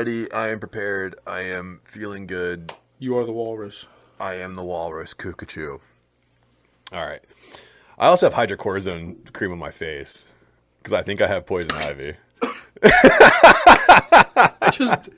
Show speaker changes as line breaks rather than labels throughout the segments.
Ready, I am prepared. I am feeling good.
You are the walrus.
I am the walrus. Cuckoo. All right. I also have hydrocortisone cream on my face because I think I have poison ivy.
Just.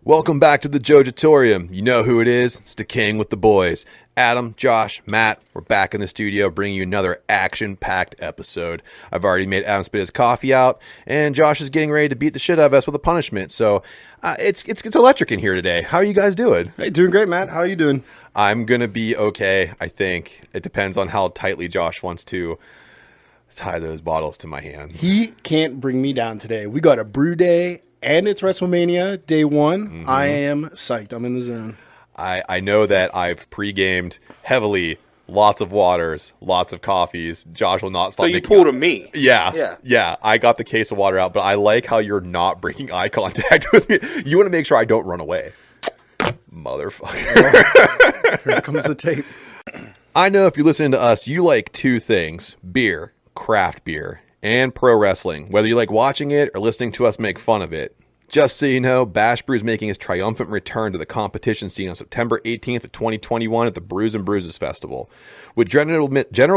Welcome back to the Jojitorium. You know who it is. It's the King with the boys. Adam, Josh, Matt, we're back in the studio bringing you another action-packed episode. I've already made Adam spit his coffee out, and Josh is getting ready to beat the shit out of us with a punishment. So it's electric in here today. How are you guys doing?
Hey, doing great, Matt. How are you doing?
I'm going to be okay, I think. It depends on how tightly Josh wants to tie those bottles to my hands.
He can't bring me down today. We got a brew day, and it's Wrestlemania, day one. Mm-hmm. I am psyched. I'm in the zone.
I know that I've pre-gamed heavily, lots of waters, lots of coffees. Josh will not stop.
So you pulled a me.
Yeah. I got the case of water out, but I like how you're not breaking eye contact with me. You want to make sure I don't run away. Motherfucker.
Here comes the tape.
I know if you're listening to us, you like two things: beer, craft beer, and pro wrestling. Whether you like watching it or listening to us make fun of it. Just so you know, Bash Brew is making his triumphant return to the competition scene on September 18th of 2021 at the Brews and Bruises Festival. With general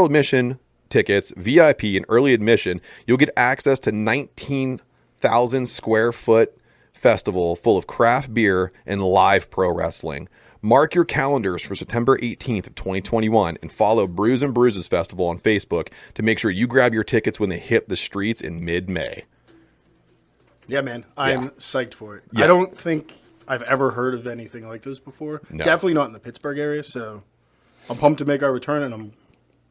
admission tickets, VIP, and early admission, you'll get access to 19,000 square foot festival full of craft beer and live pro wrestling. Mark your calendars for September 18th of 2021 and follow Brews and Bruises Festival on Facebook to make sure you grab your tickets when they hit the streets in mid-May.
Yeah, man. I'm psyched for it.
Yeah.
I don't think I've ever heard of anything like this before.
No.
Definitely not in the Pittsburgh area, so I'm pumped to make our return, and I'm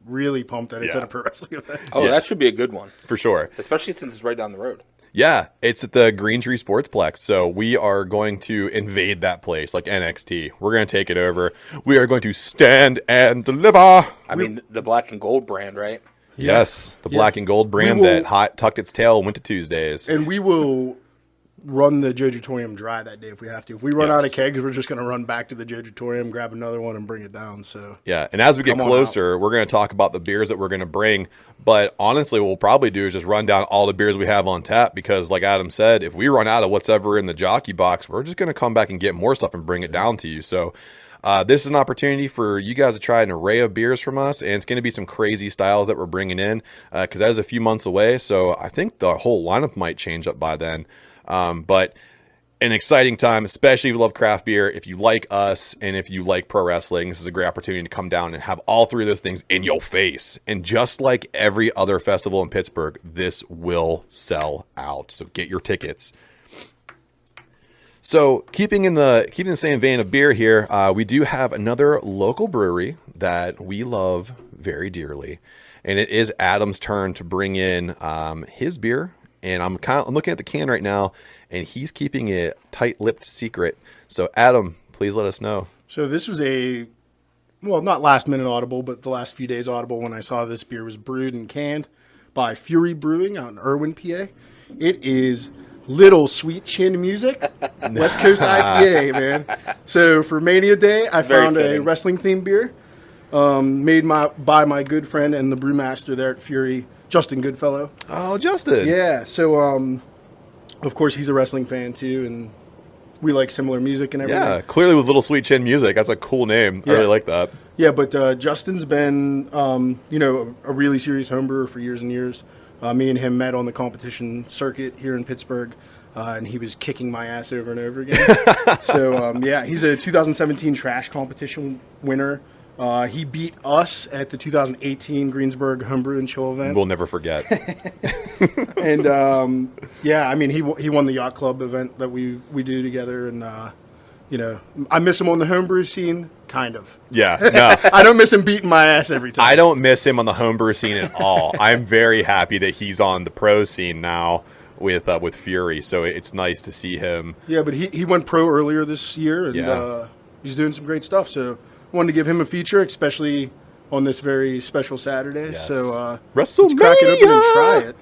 really pumped that it's at a pro wrestling event.
Oh, that should be a good one.
For sure.
Especially since it's right down the road.
Yeah, it's at the Green Tree Sportsplex, so we are going to invade that place like NXT. We're going to take it over. We are going to stand and deliver.
I mean, the black and gold brand, right?
Yes, the black and gold brand that tucked its tail and went to Tuesdays.
And we will run the Jojitorium dry that day if we have to. If we run out of kegs, we're just going to run back to the Jojitorium, grab another one, and bring it down. So
yeah, and as we get closer, we're going to talk about the beers that we're going to bring. But honestly, what we'll probably do is just run down all the beers we have on tap because, like Adam said, if we run out of what's ever in the jockey box, we're just going to come back and get more stuff and bring it down to you. So this is an opportunity for you guys to try an array of beers from us, and it's going to be some crazy styles that we're bringing in because that is a few months away. So I think the whole lineup might change up by then. But an exciting time, especially if you love craft beer, if you like us, and if you like pro wrestling. This is a great opportunity to come down and have all three of those things in your face. And just like every other festival in Pittsburgh, this will sell out. So get your tickets. So keeping in the same vein of beer here, we do have another local brewery that we love very dearly, and it is Adam's turn to bring in his beer. And I'm looking at the can right now, and he's keeping it tight-lipped secret. So Adam, please let us know.
So this was not last-minute audible, but the last few days audible when I saw this beer was brewed and canned by Fury Brewing out in Irwin, PA. It is Little Sweet Chin Music, West Coast IPA, man. So for Mania Day, I found a wrestling-themed beer made by my good friend and the brewmaster there at Fury, Justin Goodfellow.
Oh, Justin.
Yeah. So, of course, he's a wrestling fan, too, and we like similar music and everything.
Yeah, clearly with Little Sweet Chin Music. That's a cool name. Yeah. I really like that.
Yeah, but Justin's been, a really serious homebrewer for years and years. Me and him met on the competition circuit here in Pittsburgh, and he was kicking my ass over and over again. So, he's a 2017 trash competition winner. He beat us at the 2018 Greensburg Homebrew and Chill event.
We'll never forget.
And he won the yacht club event that we do together. And I miss him on the homebrew scene. kind of.
Yeah, no.
I don't miss him beating my ass every time.
I don't miss him on the homebrew scene at all. I'm very happy that he's on the pro scene now with Fury. So it's nice to see him.
Yeah, but he went pro earlier this year, and
Yeah.
he's doing some great stuff. So I wanted to give him a feature, especially on this very special Saturday.
Yes.
So
Wrestlemania!
let's crack it open and try it.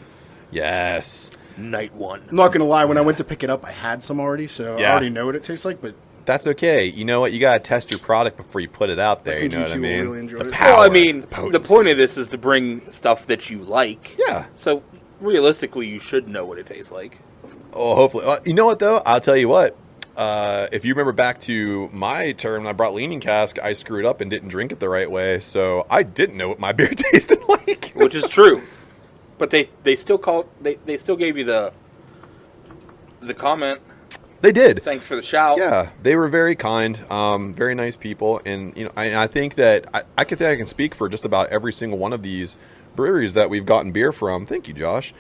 Yes.
Night one.
I'm not going to lie, when I went to pick it up, I had some already, so
Yeah.
I already know what it tastes like, but
That's okay. You know what? You got to test your product before you put it out there. You
think
know
you
what I
two will
mean?
really enjoy
The
it.
power,
Well, I mean,
the
the
potency.
point of this is to bring stuff that you like.
Yeah.
So realistically, you should know what it tastes like.
Oh, hopefully. You know what, though? I'll tell you what. If you remember back to my term, when I brought Leaning Cask, I screwed up and didn't drink it the right way, so I didn't know what my beer tasted like.
Which is true. But they still they still gave you the comment.
They did.
Thanks for the shout.
Yeah, they were very kind, very nice people, and I think that I can speak for just about every single one of these breweries that we've gotten beer from. Thank you, Josh.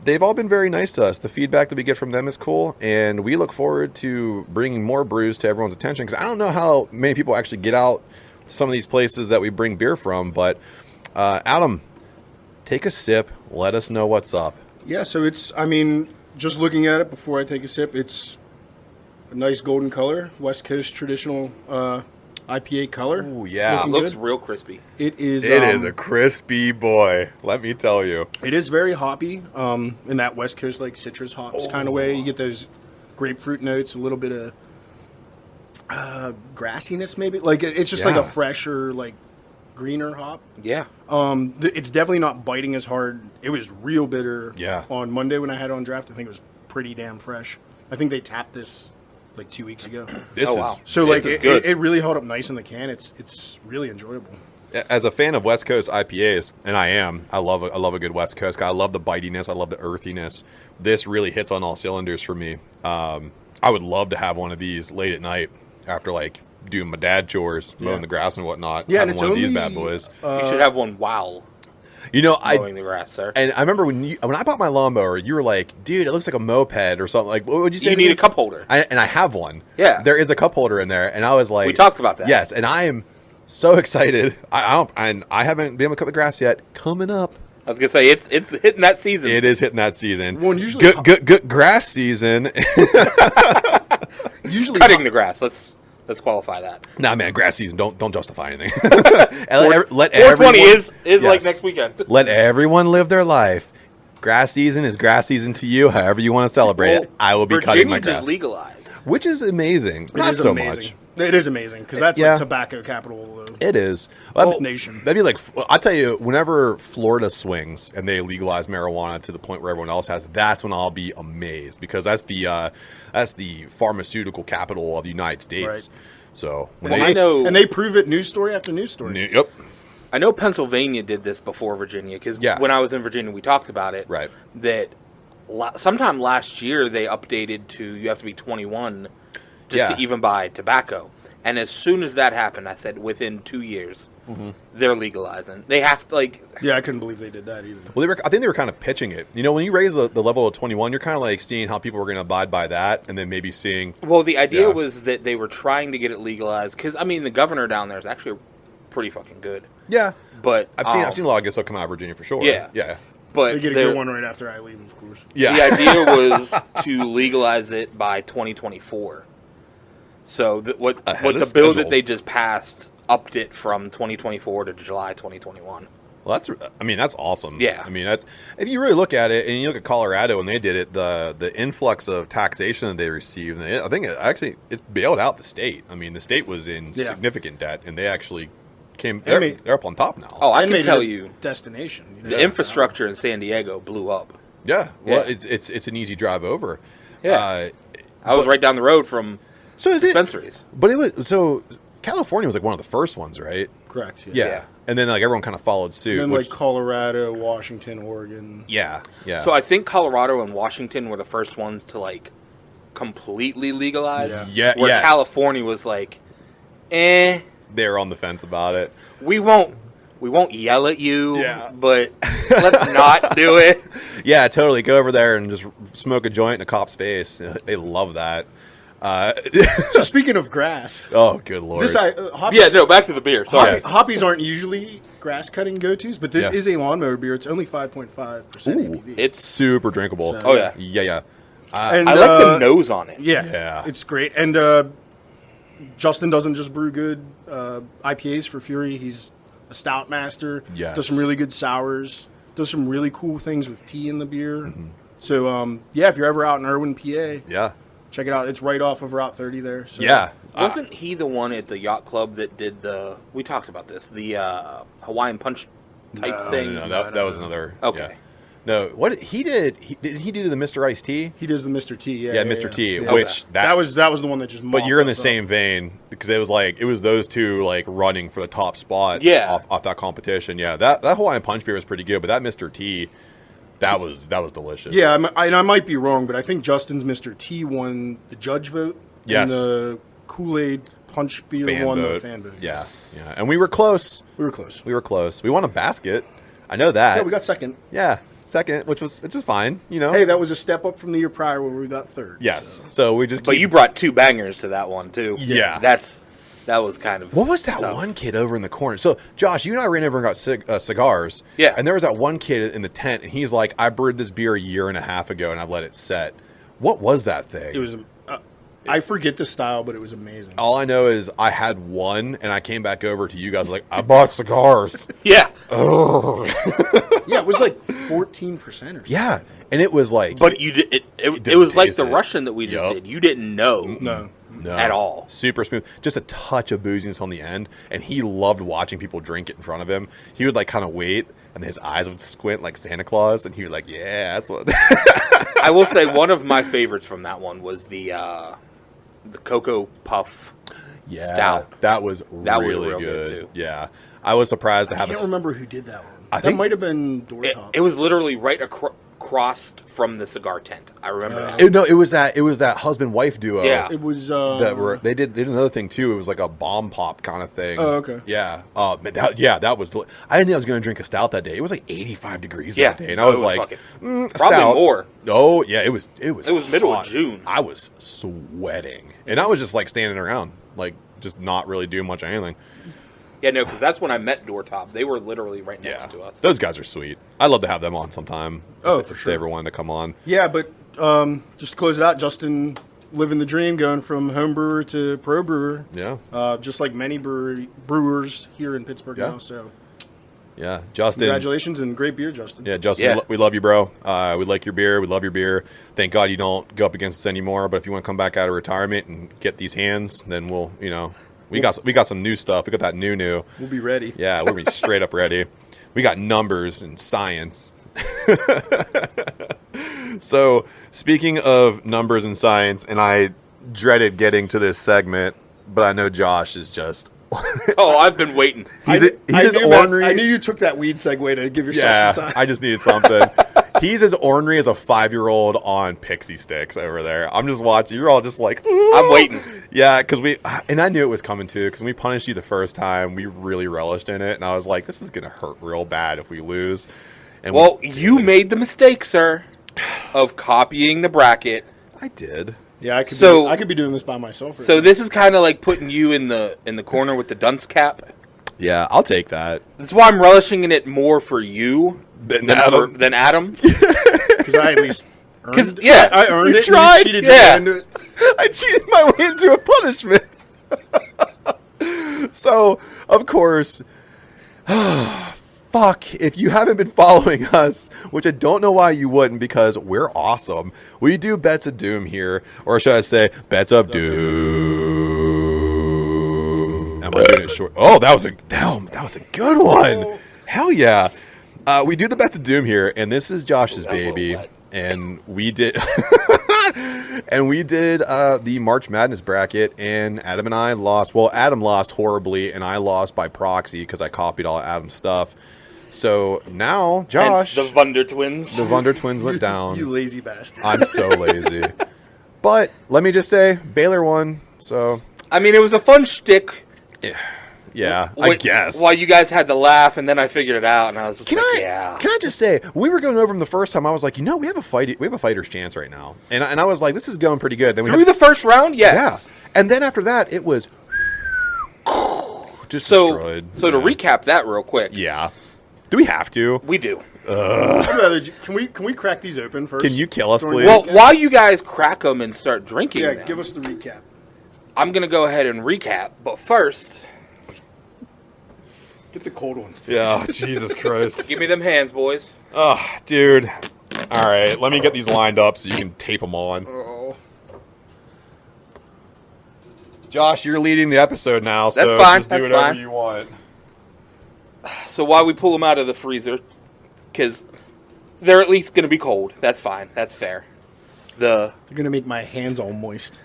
They've all been very nice to us. The feedback that we get from them is cool, and we look forward to bringing more brews to everyone's attention. Because I don't know how many people actually get out to some of these places that we bring beer from, but Adam, take a sip. Let us know what's up.
yeah, so it's, I mean, just looking at it before I take a sip, it's a nice golden color, West Coast traditional IPA color.
Ooh, yeah.
It
Looking
looks
good.
real crispy.
It is.
It is a crispy boy. Let me tell you.
It is very hoppy, in that West Coast like citrus hops kind of way. You get those grapefruit notes, a little bit of grassiness, maybe. Like it's just like
Yeah.
a fresher, like greener hop.
Yeah.
It's definitely not biting as hard. It was real bitter.
Yeah.
On Monday when I had it on draft, I think it was pretty damn fresh. I think they tapped this like 2 weeks ago.
This
Oh,
is
wow.
So like
This is good.
it really held up nice in the can. It's really enjoyable.
As a fan of West Coast IPAs, and I love a good West Coast. I love the bitiness. I love the earthiness. This really hits on all cylinders for me. I would love to have one of these late at night after like doing my dad chores, mowing the grass and whatnot.
Yeah, and
having
it's
one of these
only,
bad boys.
You should have one while
You know,
mowing the grass, sir.
and I remember when I bought my lawnmower, you were like, "Dude, it looks like a moped or something." Like, what would you say?
You need a cup holder.
And I have one.
Yeah.
There is a cup holder in there, and I was like,
We talked about that.
Yes, and I am so excited. I haven't been able to cut the grass yet. Coming up.
I was gonna say it's hitting that season.
It is hitting that season.
Well, and usually-
good grass season.
Usually
Cutting the grass. Let's qualify that.
Nah, man, grass season. Don't justify anything. let
420 is
yes.
like next weekend.
Let everyone live their life. Grass season is grass season to you. However you want to celebrate it. I will be cutting my
Virginia
grass,
just legalized.
which is amazing.
It
Not
is
so
amazing.
much.
It is amazing because that's
Yeah.
like tobacco capital of
It is.
the nation.
That'd be like, I'll tell you, whenever Florida swings and they legalize marijuana to the point where everyone else has, that's when I'll be amazed because that's the pharmaceutical capital of the United States.
Right.
So when
Well,
they,
I know.
And they prove it news story after news story.
Yep.
I know Pennsylvania did this before Virginia because
Yeah.
when I was in Virginia, we talked about it.
Right.
That sometime last year they updated to you have to be 21 just
Yeah.
to even buy tobacco. And as soon as that happened, I said within 2 years they're legalizing. They have to
Yeah, I couldn't believe they did that either.
Well, I think they were kind of pitching it. You know, when you raise the level of 21, you're kind of like seeing how people were going to abide by that, and then maybe seeing.
Well, the idea
Yeah.
was that they were trying to get it legalized because I mean the governor down there is actually pretty fucking good.
Yeah,
But
I've seen a lot of good stuff come out of Virginia for sure.
Yeah.
yeah,
But
They get a
the-
good one right after I leave, of course.
yeah.
The idea was to legalize it by 2024. So what
Ahead
the
of
bill
schedule.
that they just passed upped it from 2024 to July 2021.
Well, that's awesome.
Yeah.
I mean, that's if you really look at it, and you look at Colorado when they did it, the influx of taxation that they received, and I think it bailed out the state. I mean, the state was in
Yeah.
significant debt, and they actually came.
And
They're up on top now.
Oh, I
And
can
made
tell
it a
you,
destination.
the infrastructure in San Diego blew up.
yeah. Well,
Yeah.
it's an easy drive over.
Yeah. I was right down the road from
So is it?
dispensaries.
But it was so. California was like one of the first ones, right?
Correct.
Yeah. And then like everyone kind of followed suit.
And then
which-
like Colorado, Washington, Oregon.
yeah.
So I think Colorado and Washington were the first ones to like completely legalize.
Yeah.
Yeah,
Where
yes.
California was like,
They're on the fence about it.
we won't yell at you,
Yeah.
but let's not do it.
Yeah, totally. Go over there and just smoke a joint in a cop's face. They love that.
So speaking of grass,
Oh, good Lord.
hoppies,
Yeah, no, back to the beer. Sorry.
Yes.
hoppies aren't usually grass cutting go-tos, but this
Yeah.
is a lawnmower beer. It's only 5.5% ABV.
It's
super drinkable.
So-
Oh, yeah.
Yeah.
And,
I like the nose on it.
Yeah, it's great. And Justin doesn't just brew good IPAs for Fury. He's a stout master.
Yes.
Does some really good sours. Does some really cool things with tea in the beer. So, if you're ever out in Irwin, PA,
Yeah.
check it out. It's right off of Route 30 there. So.
Yeah.
Wasn't he the one at the yacht club that did we talked about this, the Hawaiian punch type thing?
No, that was another.
Okay.
Yeah. No, what he did? Did he do the Mr. Iced Tea?
He does the Mr. T.
Yeah, Mr. T.
Yeah.
Which
That was the one that just.
But you're in the
mopped us
same vein because it was those two like running for the top spot.
Yeah.
Off that competition. Yeah, that Hawaiian Punch beer was pretty good, but that Mr. T, that was delicious.
Yeah, I might be wrong, but I think Justin's Mr. T won the judge vote.
Yes.
And the Kool-Aid punch beer
fan
won
vote.
the fan vote.
Yeah, and we were close.
We were close.
We won a basket. I know that.
Yeah, we got second.
Yeah, second, which is fine. You know.
Hey, that was a step up from the year prior where we got third.
Yes.
So.
So we just.
But you brought two bangers to that one too.
Yeah.
That was kind of.
What was that
tough.
one kid over in the corner? So, Josh, you and I ran over and got cigars.
Yeah.
And there was that one kid in the tent, and he's like, I brewed this beer a year and a half ago, and I've let it set. What was that thing?
It was. I forget the style, but it was amazing.
All I know is I had one, and I came back over to you guys like, I bought cigars.
Yeah.
Yeah, it was like 14% or something.
Yeah. And it was like.
But you did it
didn't
was like
taste
the
it.
Russian that we just
Yup.
did. You didn't know.
No.
No.
At all.
Super smooth. Just a touch of booziness on the end. And he loved watching people drink it in front of him. He would like kind of wait, and his eyes would squint like Santa Claus, and he would like, yeah, that's what.
I will say one of my favorites from that one was the Cocoa Puff
Yeah,
Stout.
that was
That was
really
real good,
good.
too.
Yeah, I was surprised to
I
have.
can't remember who did that one.
I
That
think-
might have been Doortop.
It was literally right across from the cigar tent. I remember that.
It was that husband wife duo.
Yeah.
It was.
They did another thing too. It was like a bomb pop kind of thing.
Oh, okay.
Yeah. That was. I didn't think I was going to drink a stout that day. It was like 85 degrees
Yeah.
that day, and I was
It was
like,
fucking-
a
probably
stout.
more.
Oh yeah, it was. It was
middle of
hot.
June.
I was sweating, and I was just like standing around, like just not really doing much of anything.
Yeah, no, because that's when I met Doortop. They were literally right next to us.
Those guys are sweet. I'd love to have them on sometime.
Oh,
if
for
they
sure.
ever wanted to come on.
Yeah, but just to close it out, Justin living the dream, going from home brewer to pro brewer.
Yeah.
Just like many brewers here in Pittsburgh
Yeah.
now. So
Yeah. Justin.
congratulations and great beer, Justin.
Yeah, Justin,
Yeah.
we love you, bro. We like your beer. We love your beer. Thank God you don't go up against us anymore. But if you want to come back out of retirement and get these hands, then we'll, we got some new stuff. We got that new.
We'll be ready.
Yeah, we'll be straight up ready. We got numbers and science. So, speaking of numbers and science, and I dreaded getting to this segment, but I know Josh is just.
Oh, I've been waiting.
He's
I
as
knew that-
ornery.
I knew you took that weed segue to give yourself
Yeah,
some time.
I just needed something. He's as ornery as a 5-year-old on pixie sticks over there. I'm just watching. You're all just like,
I'm waiting.
yeah, because and I knew it was coming too, because when we punished you the first time, we really relished in it, and I was like, this is gonna hurt real bad if we lose. And
Well, you made the mistake, sir, of copying the bracket.
I did.
Yeah, I could be doing this by myself. Right
So
now.
this is kind of like putting you in the corner with the dunce cap.
Yeah, I'll take that.
That's why I'm relishing in it more for you
Than Adam.
than Adam.
because I at least earned.
yeah,
I earned
you
it.
tried.
And you cheated your
Yeah.
way into it.
I cheated my way into a punishment. So, of course, fuck, if you haven't been following us, which I don't know why you wouldn't, because we're awesome. We do Bets of Doom here, or should I say, Bets of Doom. And we're doing it short. Oh, that was a good one. Hell yeah. We do the Bets of Doom here, and this is Josh's
That's a little
baby.
wet.
And we did the March Madness bracket, and Adam and I lost. Well, Adam lost horribly, and I lost by proxy because I copied all of Adam's stuff. So now, Josh,
Hence the Vunder twins.
the Vunder twins went down.
You lazy bastard.
I'm so lazy. But let me just say, Baylor won. So
I mean, it was a fun shtick.
Yeah, I guess.
While you guys had to laugh, and then I figured it out, and I was just
Can
yeah.
I just say, we were going over them the first time. I was like, we have a fight. We have a fighter's chance right now, and I was like, this is going pretty good. Then
Through the first round, yes.
Yeah, and then after that, it was just destroyed.
So to recap that real quick.
Yeah, do we have to?
We do.
I'd rather, can we crack these open first?
Can you kill us,
During
please?
Well, while you guys crack them and start drinking them,
give us the recap.
I'm going to go ahead and recap. But first,
Get the cold ones.
Yeah, Jesus Christ.
give me them hands, boys.
Oh, dude. All right, let me get these lined up so you can tape them on.
Oh.
Josh, you're leading the episode now, so
That's fine,
just do
that's
whatever
fine.
you want.
So while we pull them out of the freezer, because they're at least going to be cold. That's fine. That's fair.
They're going to make my hands all moist.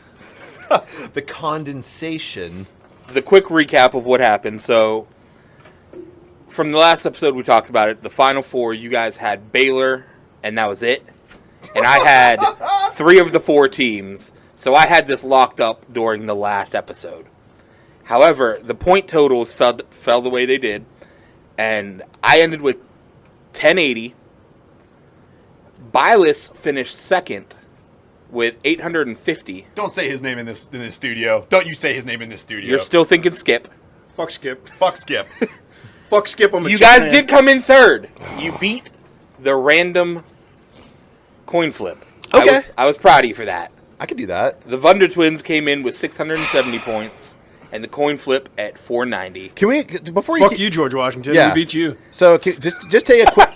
The condensation.
The quick recap of what happened. So from the last episode we talked about it, the final four, you guys had Baylor, and that was it. And I had 3 of the 4 teams. So I had this locked up during the last episode. However, the point totals fell the way they did. And I ended with 1080. Bylis finished second with 850.
Don't say his name in this studio. Don't you say his name in this studio.
You're still thinking Skip.
Fuck Skip.
Fuck Skip.
Fuck Skip. I'm a
You
chip
guys
man.
did come in third. You beat the random coin flip.
Okay.
I was proud of you for that.
I could do that.
The Vunder twins came in with 670 points, and the coin flip at 490.
Can we, before you...
Fuck you, George Washington.
Yeah.
We beat you.
So, just take a quick...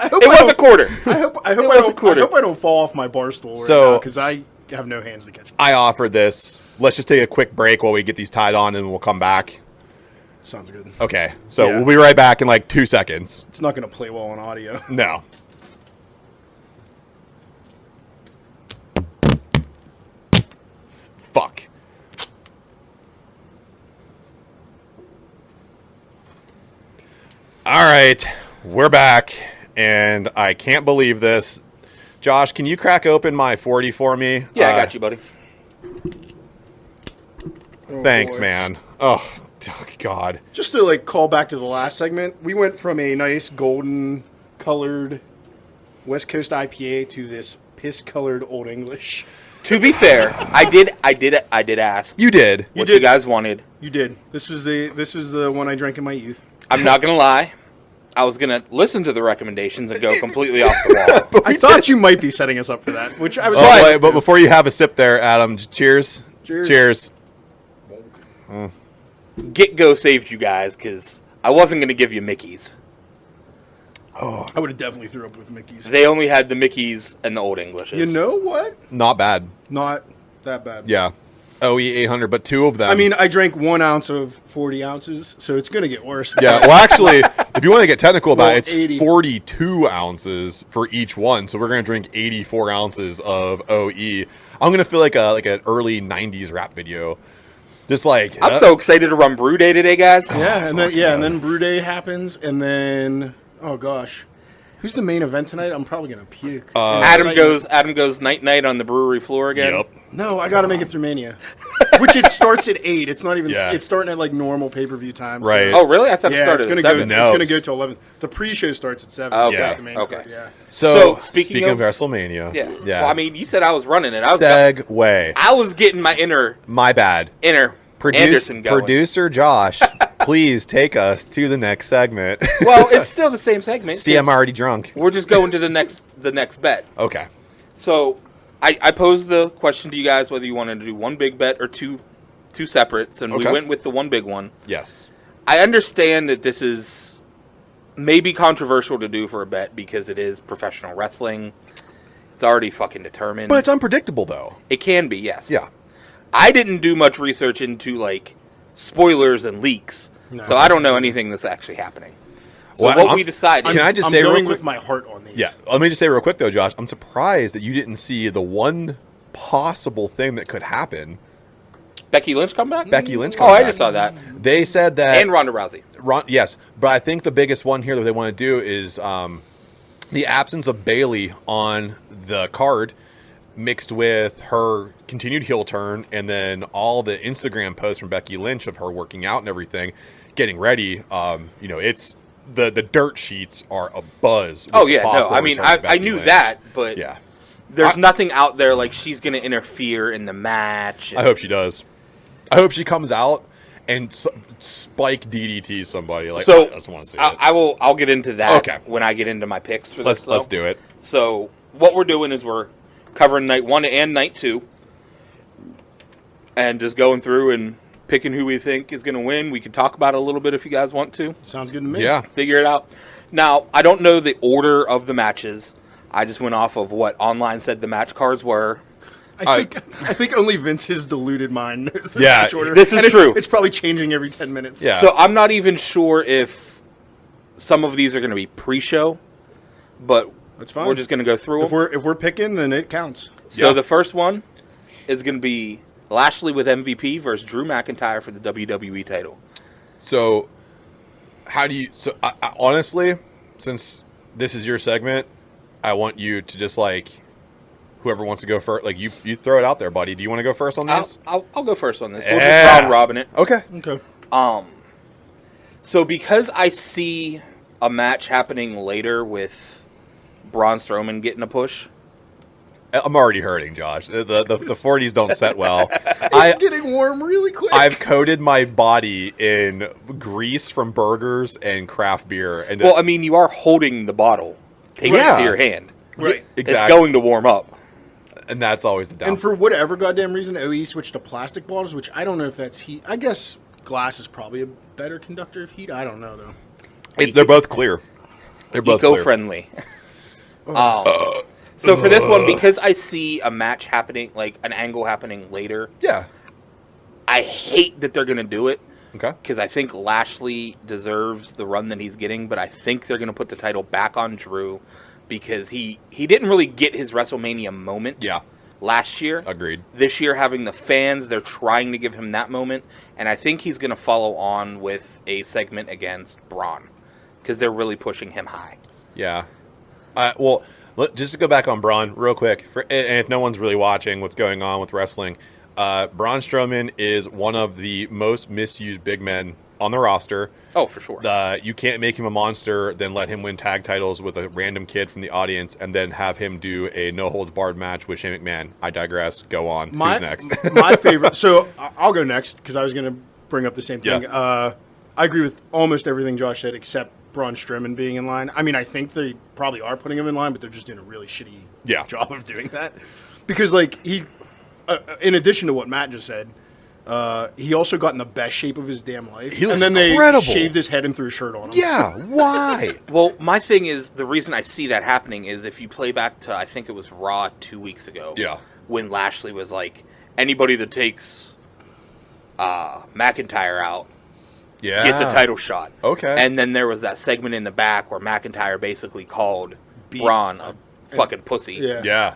It was a quarter.
I hope I don't fall off my bar stool right now because I have no hands to catch.
I offered this. Let's just take a quick break while we get these tied on, and we'll come back.
Sounds good.
Okay. So,
Yeah.
we'll be right back in like 2 seconds.
It's not going to play well on audio.
No. Fuck. All right, we're back, and I can't believe this. Josh, can you crack open my 40 for me?
Yeah, I got you, buddy.
Thanks,
boy.
man. Oh, God.
Just to call back to the last segment, we went from a nice golden colored West Coast IPA to this piss colored Old English.
To be fair, I did ask
You did.
what you guys wanted.
You did. This was the one I drank in my youth.
I'm not gonna lie. I was gonna listen to the recommendations and go completely off the wall.
I thought you might be setting us up for that, which I was.
Oh, wait, but before you have a sip there, Adam, cheers.
Cheers.
Cheers.
Get Go saved you guys because I wasn't gonna give you Mickey's.
I would have definitely threw up with Mickey's.
They only had the Mickey's and the Old Englishes.
You know what?
Not bad.
Not that bad.
Yeah. OE 800, but 2 of them.
I mean, I drank 1 ounce of 40 ounces, so it's going to get worse.
yeah. Well, actually, if you want to get technical about
Well,
it, it's
80.
42 ounces for each one. So we're going to drink 84 ounces of OE. I'm going to feel like an early 90s rap video. Just like...
I'm so excited to run Brew Day today, guys.
Yeah, and then Brew Day happens, and then oh gosh, who's the main event tonight? I'm probably gonna puke.
Adam goes night on the brewery floor again.
Yep.
No, I gotta make it through Mania, which it starts at 8. It's not even.
Yeah.
It's starting at normal pay-per-view time. so-
Right.
Oh, really? I thought it
Yeah,
started
it's gonna
at
go.
7.
No.
It's gonna go to 11. The pre-show starts at 7.
Okay,
Yeah.
The main
okay.
card, yeah.
So,
So,
speaking
speaking
of
of-
WrestleMania.
Yeah.
Yeah.
Well, I mean, you said I was running it.
Segue.
I was getting my inner
My bad.
Anderson going.
Producer Josh, please take us to the next segment.
Well, it's still the same segment.
See, I'm already drunk.
We're just going to the next bet.
Okay.
So, I posed the question to you guys whether you wanted to do one big bet or two separates, and we
Okay.
went with the one big one.
Yes.
I understand that this is maybe controversial to do for a bet because it is professional wrestling. It's already fucking determined.
But it's unpredictable, though.
It can be, yes.
Yeah.
I didn't do much research into spoilers and leaks, so I don't know anything that's actually happening. So
Well,
we decided.
Can I just
I'm
say real
going
quick?
with my heart on these.
Yeah. Let me just say real quick, though, Josh. I'm surprised that you didn't see the one possible thing that could happen.
Becky Lynch come back?
Becky Lynch
Oh,
come
I
back.
just saw that.
They said that...
And Ronda Rousey.
Yes, but I think the biggest one here that they want to do is the absence of Bayley on the card mixed with her continued heel turn and then all the Instagram posts from Becky Lynch of her working out and everything. getting ready, it's the dirt sheets are a buzz.
Oh yeah, no, I mean I knew that, but
yeah,
there's nothing out there like she's going to interfere in the match.
I hope she does. I hope she comes out and spike DDT somebody. Like,
so
I just want to see it.
I'll get into that
Okay.
when I get into my picks for this.
Let's do it.
So what we're doing is we're covering night 1 and night 2, and just going through and picking who we think is going to win. We can talk about it a little bit if you guys want to.
Sounds good to me.
Yeah.
Figure it out. Now, I don't know the order of the matches. I just went off of what online said the match cards were.
I think only Vince's deluded mind knows the
Yeah,
match order.
this is
And
true.
It's probably changing every 10 minutes.
Yeah.
So I'm not even sure if some of these are going to be pre-show, but
That's fine.
we're just going to go through
If
them.
we're picking, then it counts.
So
Yeah.
the first one is going to be Lashley with MVP versus Drew McIntyre for the WWE title.
So, how do you? So, I honestly, since this is your segment, I want you to just whoever wants to go first. Like you throw it out there, buddy. Do you want to go first on this?
I'll go first on this. We'll
Yeah.
just round robin it.
Okay.
Okay.
So because I see a match happening later with Braun Strowman getting a push,
I'm already hurting, Josh. The 40s don't set well.
It's getting warm really quick.
I've coated my body in grease from burgers and craft beer. And
well, I mean, you are holding the bottle, taking it
Yeah.
to your hand.
Right.
exactly.
It's going to warm up.
And that's always the downfall.
And for whatever goddamn reason, OE switched to plastic bottles, which I don't know if that's heat. I guess glass is probably a better conductor of heat. I don't know, though.
They're both clear. They're both clear.
Eco-friendly. So for this one, because I see a match happening, like an angle happening later,
Yeah.
I hate that they're going to do it.
Okay.
Because I think Lashley deserves the run that he's getting, but I think they're going to put the title back on Drew because he didn't really get his WrestleMania moment
Yeah.
last year.
Agreed.
This year, having the fans, they're trying to give him that moment, and I think he's going to follow on with a segment against Braun because they're really pushing him high.
Yeah. Well, just to go back on Braun real quick, and if no one's really watching what's going on with wrestling, Braun Strowman is one of the most misused big men on the roster.
Oh, for sure.
You can't make him a monster, then let him win tag titles with a random kid from the audience, and then have him do a no-holds-barred match with Shane McMahon. I digress. Go on. Who's next?
My favorite. So I'll go next because I was going to bring up the same thing.
Yeah.
I agree with almost everything Josh said except Braun Strowman being in line. I mean, I think they probably are putting him in line, but they're just doing a really shitty job of doing that. Because, he, in addition to what Matt just said, he also got in the best shape of his damn life.
He looks
and then
incredible.
They shaved his head and threw a shirt on him.
Yeah. Why?
Well, my thing is, the reason I see that happening is if you play back to, I think it was Raw 2 weeks ago.
Yeah.
When Lashley was like, anybody that takes McIntyre out
Yeah.
gets a title shot.
Okay.
And then there was that segment in the back where McIntyre basically called Braun a fucking pussy.
Yeah.
Yeah.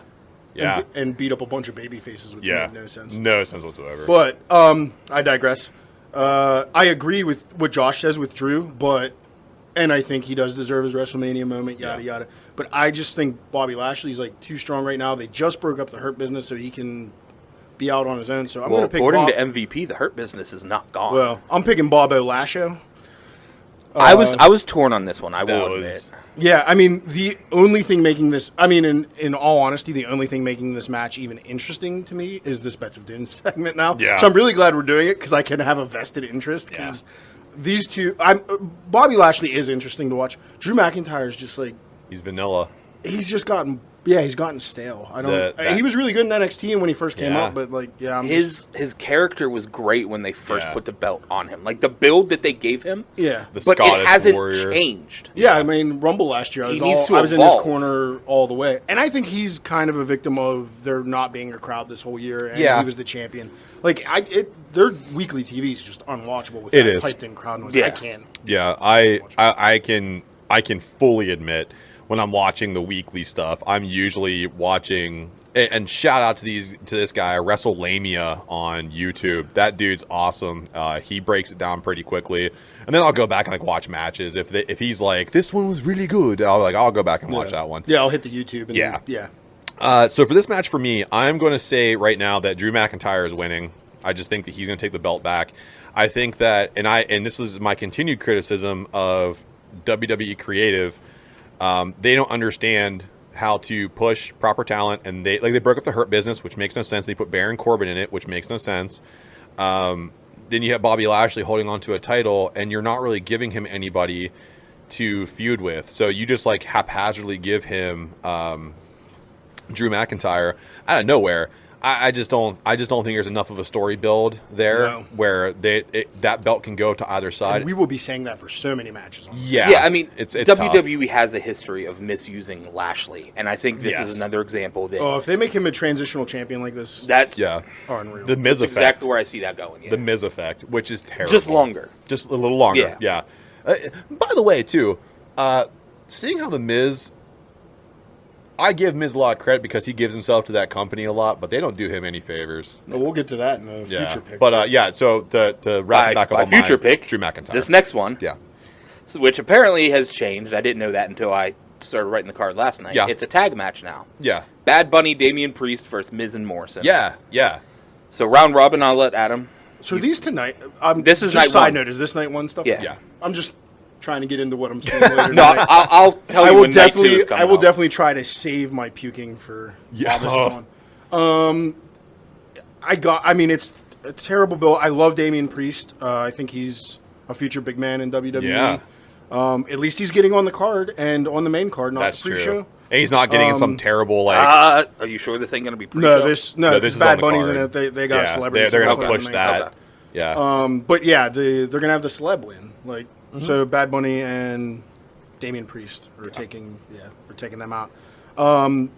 Yeah.
And beat up a bunch of baby faces, which
Yeah.
made no sense.
No sense whatsoever.
But I digress. I agree with what Josh says with Drew, and I think he does deserve his WrestleMania moment, yada yada. But I just think Bobby Lashley's too strong right now. They just broke up the Hurt Business so he can be out on his own. So I'm
Well,
going to pick
according
Bob.
to MVP, the Hurt Business is not gone.
Well, I'm picking Bobo Lasho.
I was torn on this one. I will admit.
was
Yeah, I mean, the only thing making this, in all honesty, the only thing making this match even interesting to me is this Bets of Doom segment now.
Yeah.
So I'm really glad we're doing it because I can have a vested interest because these two, Bobby Lashley is interesting to watch. Drew McIntyre is just
he's vanilla.
he's just gotten, he's gotten stale. I don't, he was really good in NXT and when he first came
Yeah.
up, but
His character was great when they first
Yeah.
put the belt on him. Like the build that they gave him,
yeah.
The
but
Scottish
it hasn't
warrior.
changed.
Yeah, I mean, Rumble last year, I
He
was,
needs to
I was in his
evolve.
corner all the way. And I think he's kind of a victim of there not being a crowd this whole year, and
Yeah.
he was the champion. Their weekly TV is just unwatchable with
It
that
is.
piped-in crowd noise.
Yeah.
I can't.
Yeah, I can fully admit when I'm watching the weekly stuff, I'm usually watching and shout out to this guy Wrestlemania on YouTube. That dude's awesome. He breaks it down pretty quickly, and then I'll go back and watch matches. If he's like, this one was really good, I'll go back and watch that one.
Yeah, I'll hit the YouTube. And
Yeah.
yeah.
So for this match for me, I'm going to say right now that Drew McIntyre is winning. I just think that he's going to take the belt back. I think that, and this is my continued criticism of WWE creative. They don't understand how to push proper talent, and they broke up the Hurt Business, which makes no sense. They put Baron Corbin in it, which makes no sense. Then you have Bobby Lashley holding on to a title, and you're not really giving him anybody to feud with. So you just like haphazardly give him Drew McIntyre out of nowhere. I just don't think there's enough of a story build there where that belt can go to either side.
And we will be saying that for so many matches.
Yeah. I mean,
it's
WWE
tough.
has a history of misusing Lashley, and I think this is another example that.
Oh, if they make him a transitional champion like this,
that's
unreal.
The Miz
that's
effect,
exactly where I see that going. Yeah.
the Miz effect, which is terrible.
Just longer,
just a little longer. Yeah. By the way, too, seeing how the Miz. I give Miz a lot of credit because he gives himself to that company a lot, but they don't do him any favors.
Well, we'll get to that in the future pick.
But so to wrap it back up on
future pick,
Drew McIntyre.
This next one,
yeah,
which apparently has changed. I didn't know that until I started writing the card last night.
Yeah.
It's a tag match now.
Yeah.
Bad Bunny, Damian Priest versus Miz and Morrison.
Yeah, yeah.
So round robin, I'll let Adam.
So these tonight.
This is
just
night
side
one.
note. Is this night one stuff?
Yeah.
Yeah.
I'm just trying to get into what I'm seeing later.
No,
tonight.
I'll tell you when night two is coming
I will
out.
definitely try to save my puking for while this is on. It's a terrible bill. I love Damian Priest. I think he's a future big man in WWE.
Yeah.
At least he's getting on the card and on the main card, not
That's
the pre-show.
true. And he's not getting in some terrible
Are you sure this ain't going to be pre-show?
No, this
is
Bad
on the
Bunny's
card.
in it. They got a celebrity.
They're
so
going to
they'll
push
put him on the main
that.
card.
Yeah.
But yeah, they're going to have the celeb win. So Bad Bunny and Damian Priest are taking them out.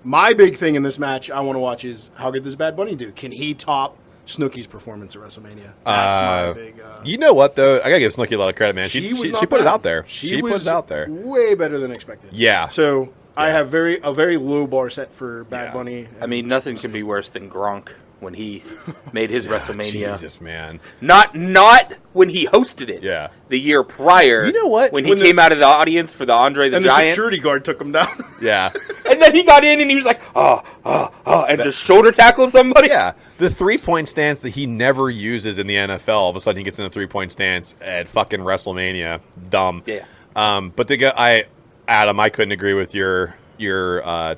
My big thing in this match I want to watch is how good does Bad Bunny do? Can he top Snooki's performance at WrestleMania? That's my big.
You know what though? I gotta give Snooki a lot of credit, man. She
was
put
not
it
bad.
out there.
She
put
was
it out there.
way better than expected.
Yeah.
So I have a very low bar set for Bad Bunny.
I mean, nothing can be worse than Gronk when he made his WrestleMania.
Jesus, man.
Not when he hosted it.
Yeah.
The year prior.
You know what?
When he came out of the audience for the Andre the
and the
Giant.
security guard took him down.
Yeah.
And then he got in and he was like, and just shoulder tackled somebody.
Yeah. The 3-point stance that he never uses in the NFL, all of a sudden he gets in a 3-point stance at fucking WrestleMania. Dumb.
Yeah.
But Adam, I couldn't agree with your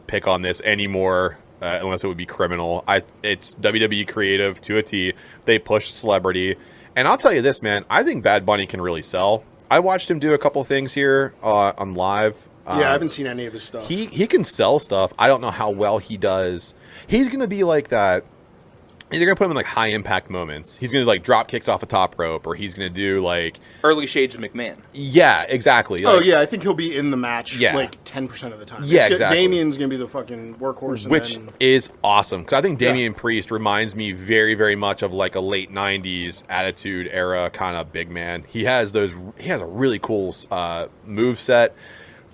pick on this anymore. Unless it would be criminal. It's WWE creative to a T. They push celebrity. And I'll tell you this, man. I think Bad Bunny can really sell. I watched him do a couple things here on live.
I haven't seen any of his stuff.
He can sell stuff. I don't know how well he does. He's going to be like that. They're going to put him in like high impact moments. He's going to like drop kicks off a top rope, or he's going to do like
early shades of McMahon.
Yeah, exactly. Like,
I think he'll be in the match like 10% of the time.
Yeah, exactly.
Damien's going to be the fucking workhorse.
Which is awesome. Because I think Damian Priest reminds me very, very much of like a late 90s Attitude Era kind of big man. He has a really cool move set.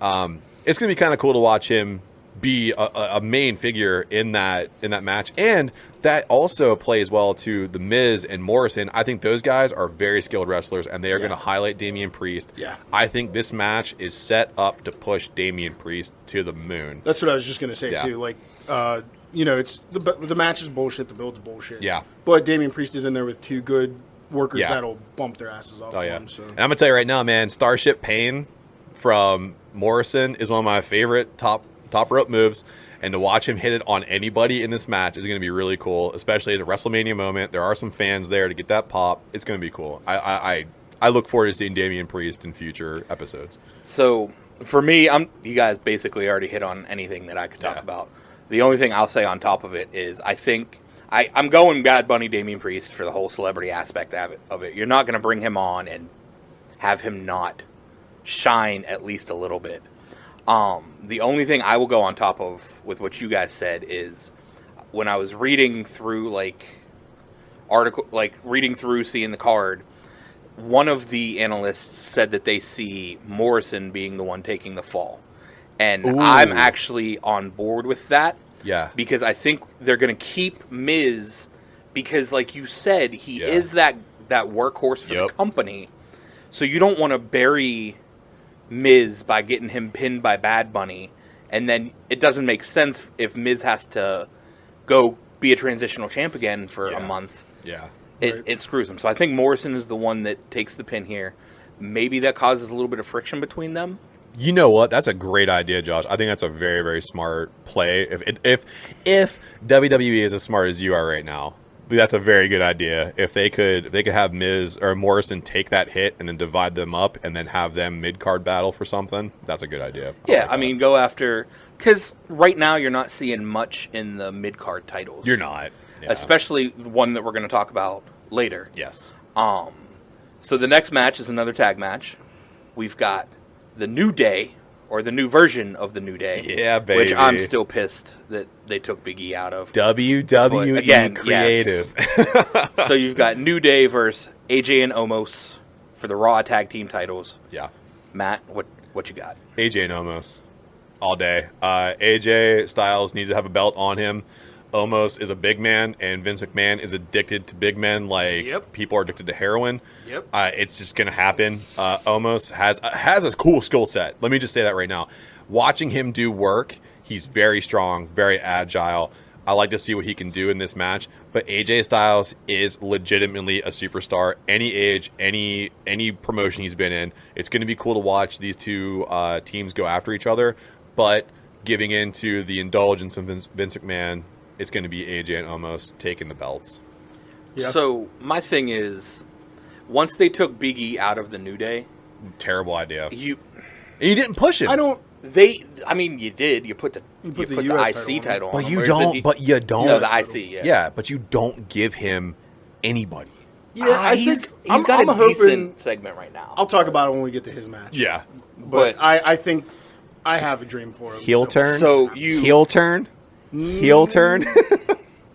It's going to be kind of cool to watch him be a main figure in that match. And that also plays well to the Miz and Morrison. I think those guys are very skilled wrestlers, and they are going to highlight Damian Priest.
Yeah.
I think this match is set up to push Damian Priest to the moon.
That's what I was just going to say, too. Like, it's the match is bullshit, the build's bullshit.
Yeah.
But Damian Priest is in there with two good workers that'll bump their asses off. Him, so.
And I'm going to tell you right now, man, Starship Pain from Morrison is one of my favorite top rope moves. And to watch him hit it on anybody in this match is going to be really cool, especially at a WrestleMania moment. There are some fans there to get that pop. It's going to be cool. I look forward to seeing Damian Priest in future episodes.
So for me, you guys basically already hit on anything that I could talk about. The only thing I'll say on top of it is I think I'm going Bad Bunny, Damian Priest for the whole celebrity aspect of it. You're not going to bring him on and have him not shine at least a little bit. The only thing I will go on top of with what you guys said is when I was reading through seeing the card, one of the analysts said that they see Morrison being the one taking the fall. And I'm actually on board with that.
Yeah.
Because I think they're going to keep Miz because like you said, he is that workhorse for the company. So you don't want to bury Miz by getting him pinned by Bad Bunny, and then it doesn't make sense if Miz has to go be a transitional champ again for a month.
Yeah.
it screws them. So I think Morrison is the one that takes the pin here. Maybe that causes a little bit of friction between them.
You know what? That's a great idea, Josh. I think that's a very, very smart play. If WWE is as smart as you are right now, that's a very good idea. If they could have Miz or Morrison take that hit and then divide them up and then have them mid-card battle for something, that's a good idea.
I mean, go after, because right now you're not seeing much in the mid-card titles.
You're not. Yeah.
Especially the one that we're going to talk about later.
Yes.
So the next match is another tag match. We've got the New Day, or the new version of the New Day.
Yeah, baby.
Which I'm still pissed that they took Big E out of.
WWE
again,
creative.
Yes. So you've got New Day versus AJ and Omos for the Raw Tag Team titles.
Yeah.
Matt, what you got?
AJ and Omos. All day. AJ Styles needs to have a belt on him. Omos is a big man, and Vince McMahon is addicted to big men like people are addicted to heroin.
Yep.
It's just going to happen. Omos has a cool skill set. Let me just say that right now. Watching him do work, he's very strong, very agile. I like to see what he can do in this match. But AJ Styles is legitimately a superstar. Any age, any promotion he's been in, it's going to be cool to watch these two teams go after each other. But giving in to the indulgence of Vince McMahon, it's going to be AJ and Omos taking the belts.
Yeah.
So my thing is, once they took Big E out of the New Day,
terrible idea.
you
didn't push it.
I mean, you did. You put the
US
IC title on.
But
him.
you
Or
don't.
the
But you don't.
No, the IC. Yeah.
Yeah, but you don't give him anybody.
Yeah, I
he's
think
got
I'm
a decent
hoping.
segment right now.
I'll talk about it when we get to his match.
Yeah.
But I think I have a dream for him.
Heel turn.
So you
Heel turn. Heel turn.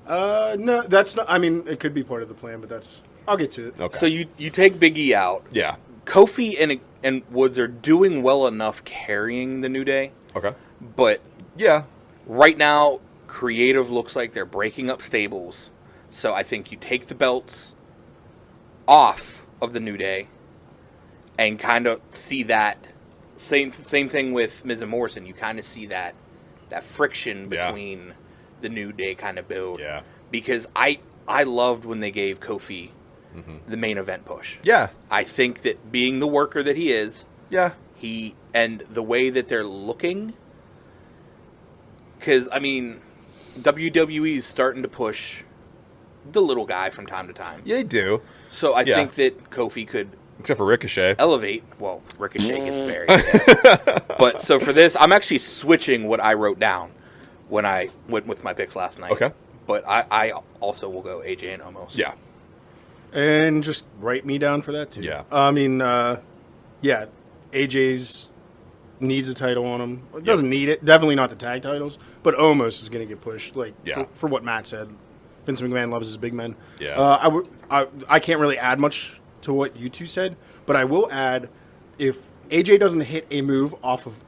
No, that's not. I mean, it could be part of the plan, but I'll get to it.
Okay.
So you take Big E out.
Yeah.
Kofi and Woods are doing well enough carrying the New Day,
Okay.
but
Yeah.
right now, creative looks like they're breaking up stables. So I think you take the belts off of the New Day and kind of see that same thing with Miz and Morrison. You kind of see that friction between the New Day kind of build.
Yeah.
Because I loved when they gave Kofi the main event push.
Yeah.
I think that being the worker that he is,
Yeah.
and the way that they're looking, because, I mean, WWE is starting to push the little guy from time to time.
Yeah, they do.
So I think that Kofi could
Except for Ricochet.
elevate. Well, Ricochet gets buried. But so for this, I'm actually switching what I wrote down when I went with my picks last night.
Okay.
But I also will go AJ and Omos.
Yeah.
And just write me down for that too.
Yeah.
I mean, yeah, AJ's needs a title on him. It doesn't need it. Definitely not the tag titles. But Omos is going to get pushed. Like for what Matt said, Vince McMahon loves his big men.
Yeah.
I can't really add much to what you two said, but I will add, if AJ doesn't hit a move off of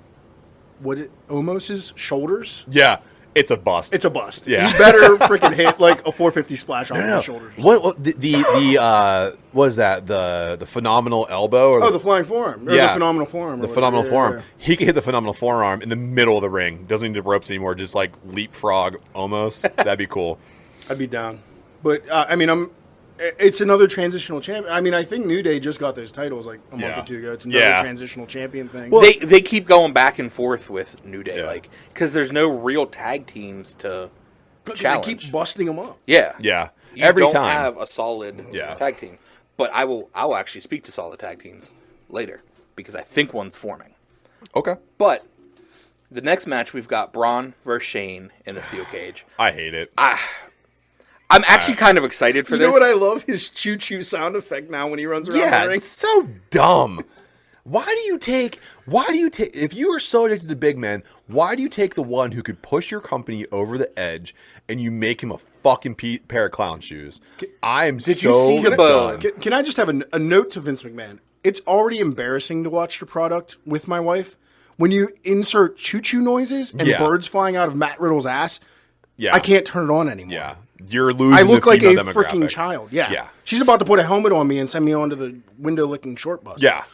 Omos's shoulders,
Yeah. It's a bust.
it's a bust.
Yeah.
He better freaking hit like a 450 splash off his shoulders.
What the what is that? The phenomenal elbow or
Oh, the flying forearm. Or the phenomenal forearm.
The phenomenal forearm. He can hit the phenomenal forearm in the middle of the ring. Doesn't need the ropes anymore. Just like leapfrog almost. That'd be cool.
I'd be down. But I mean, it's another transitional champion. I mean, I think New Day just got those titles like a month or two ago. It's another transitional champion thing.
Well, they keep going back and forth with New Day, like, because there's no real tag teams to challenge.
They keep busting them up.
Yeah,
Yeah.
You
Every
don't
time.
have a solid tag team. But I will actually speak to solid tag teams later because I think one's forming.
Okay.
But the next match we've got Braun versus Shane in a steel cage.
I hate it.
I'm actually kind of excited for
You
this.
know what I love? His choo-choo sound effect now when he runs around
Yeah,
the ring.
it's so dumb. Why do you take, if you are so addicted to big men, why do you take the one who could push your company over the edge and you make him a fucking pair of clown shoes? I'm
Did
so
you see the
done.
Can I just have a note to Vince McMahon? It's already embarrassing to watch your product with my wife. When you insert choo-choo noises and birds flying out of Matt Riddle's ass, I can't turn it on anymore.
Yeah. You're losing
I look
the
like a
female
freaking
demographic.
child. Yeah.
Yeah.
She's about to put a helmet on me and send me onto the window-licking short bus.
Yeah.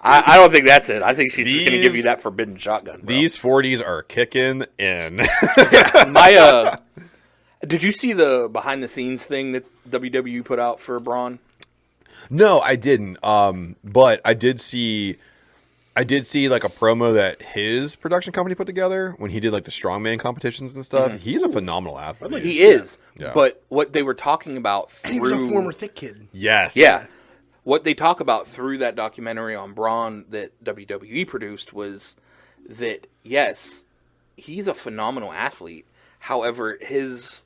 I don't think that's it. I think she's just going to give you that forbidden shotgun. Bro.
These 40s are kicking in.
Did you see the behind the scenes thing that WWE put out for Braun?
No, I didn't. But I did see like a promo that his production company put together when he did like the strongman competitions and stuff. He's a phenomenal athlete.
He is.
Yeah.
But what they were talking about through...
And he was a former thick kid.
Yes.
Yeah. What they talk about through that documentary on Braun that WWE produced was that, yes, he's a phenomenal athlete. However, his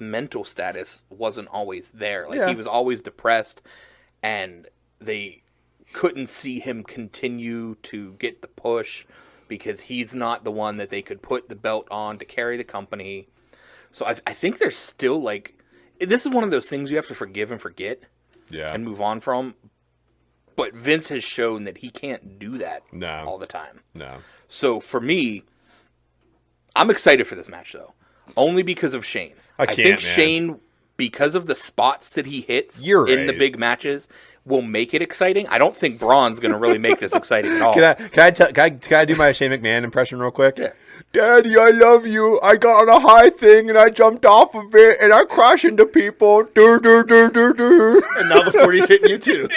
mental status wasn't always there. Like, he was always depressed, and they couldn't see him continue to get the push because he's not the one that they could put the belt on to carry the company. So I think there's still, like... This is one of those things you have to forgive and forget.
Yeah.
And move on from. But Vince has shown that he can't do that all the time.
No.
So for me, I'm excited for this match, though. Only because of Shane. I think Shane, because of the spots that he hits in the big matches, will make it exciting. I don't think Braun's going to really make this exciting at all.
Can I do my Shane McMahon impression real quick?
Yeah.
Daddy, I love you. I got on a high thing and I jumped off of it and I crashed into people. Dur, dur, dur, dur, dur.
And now the 40's hitting you too.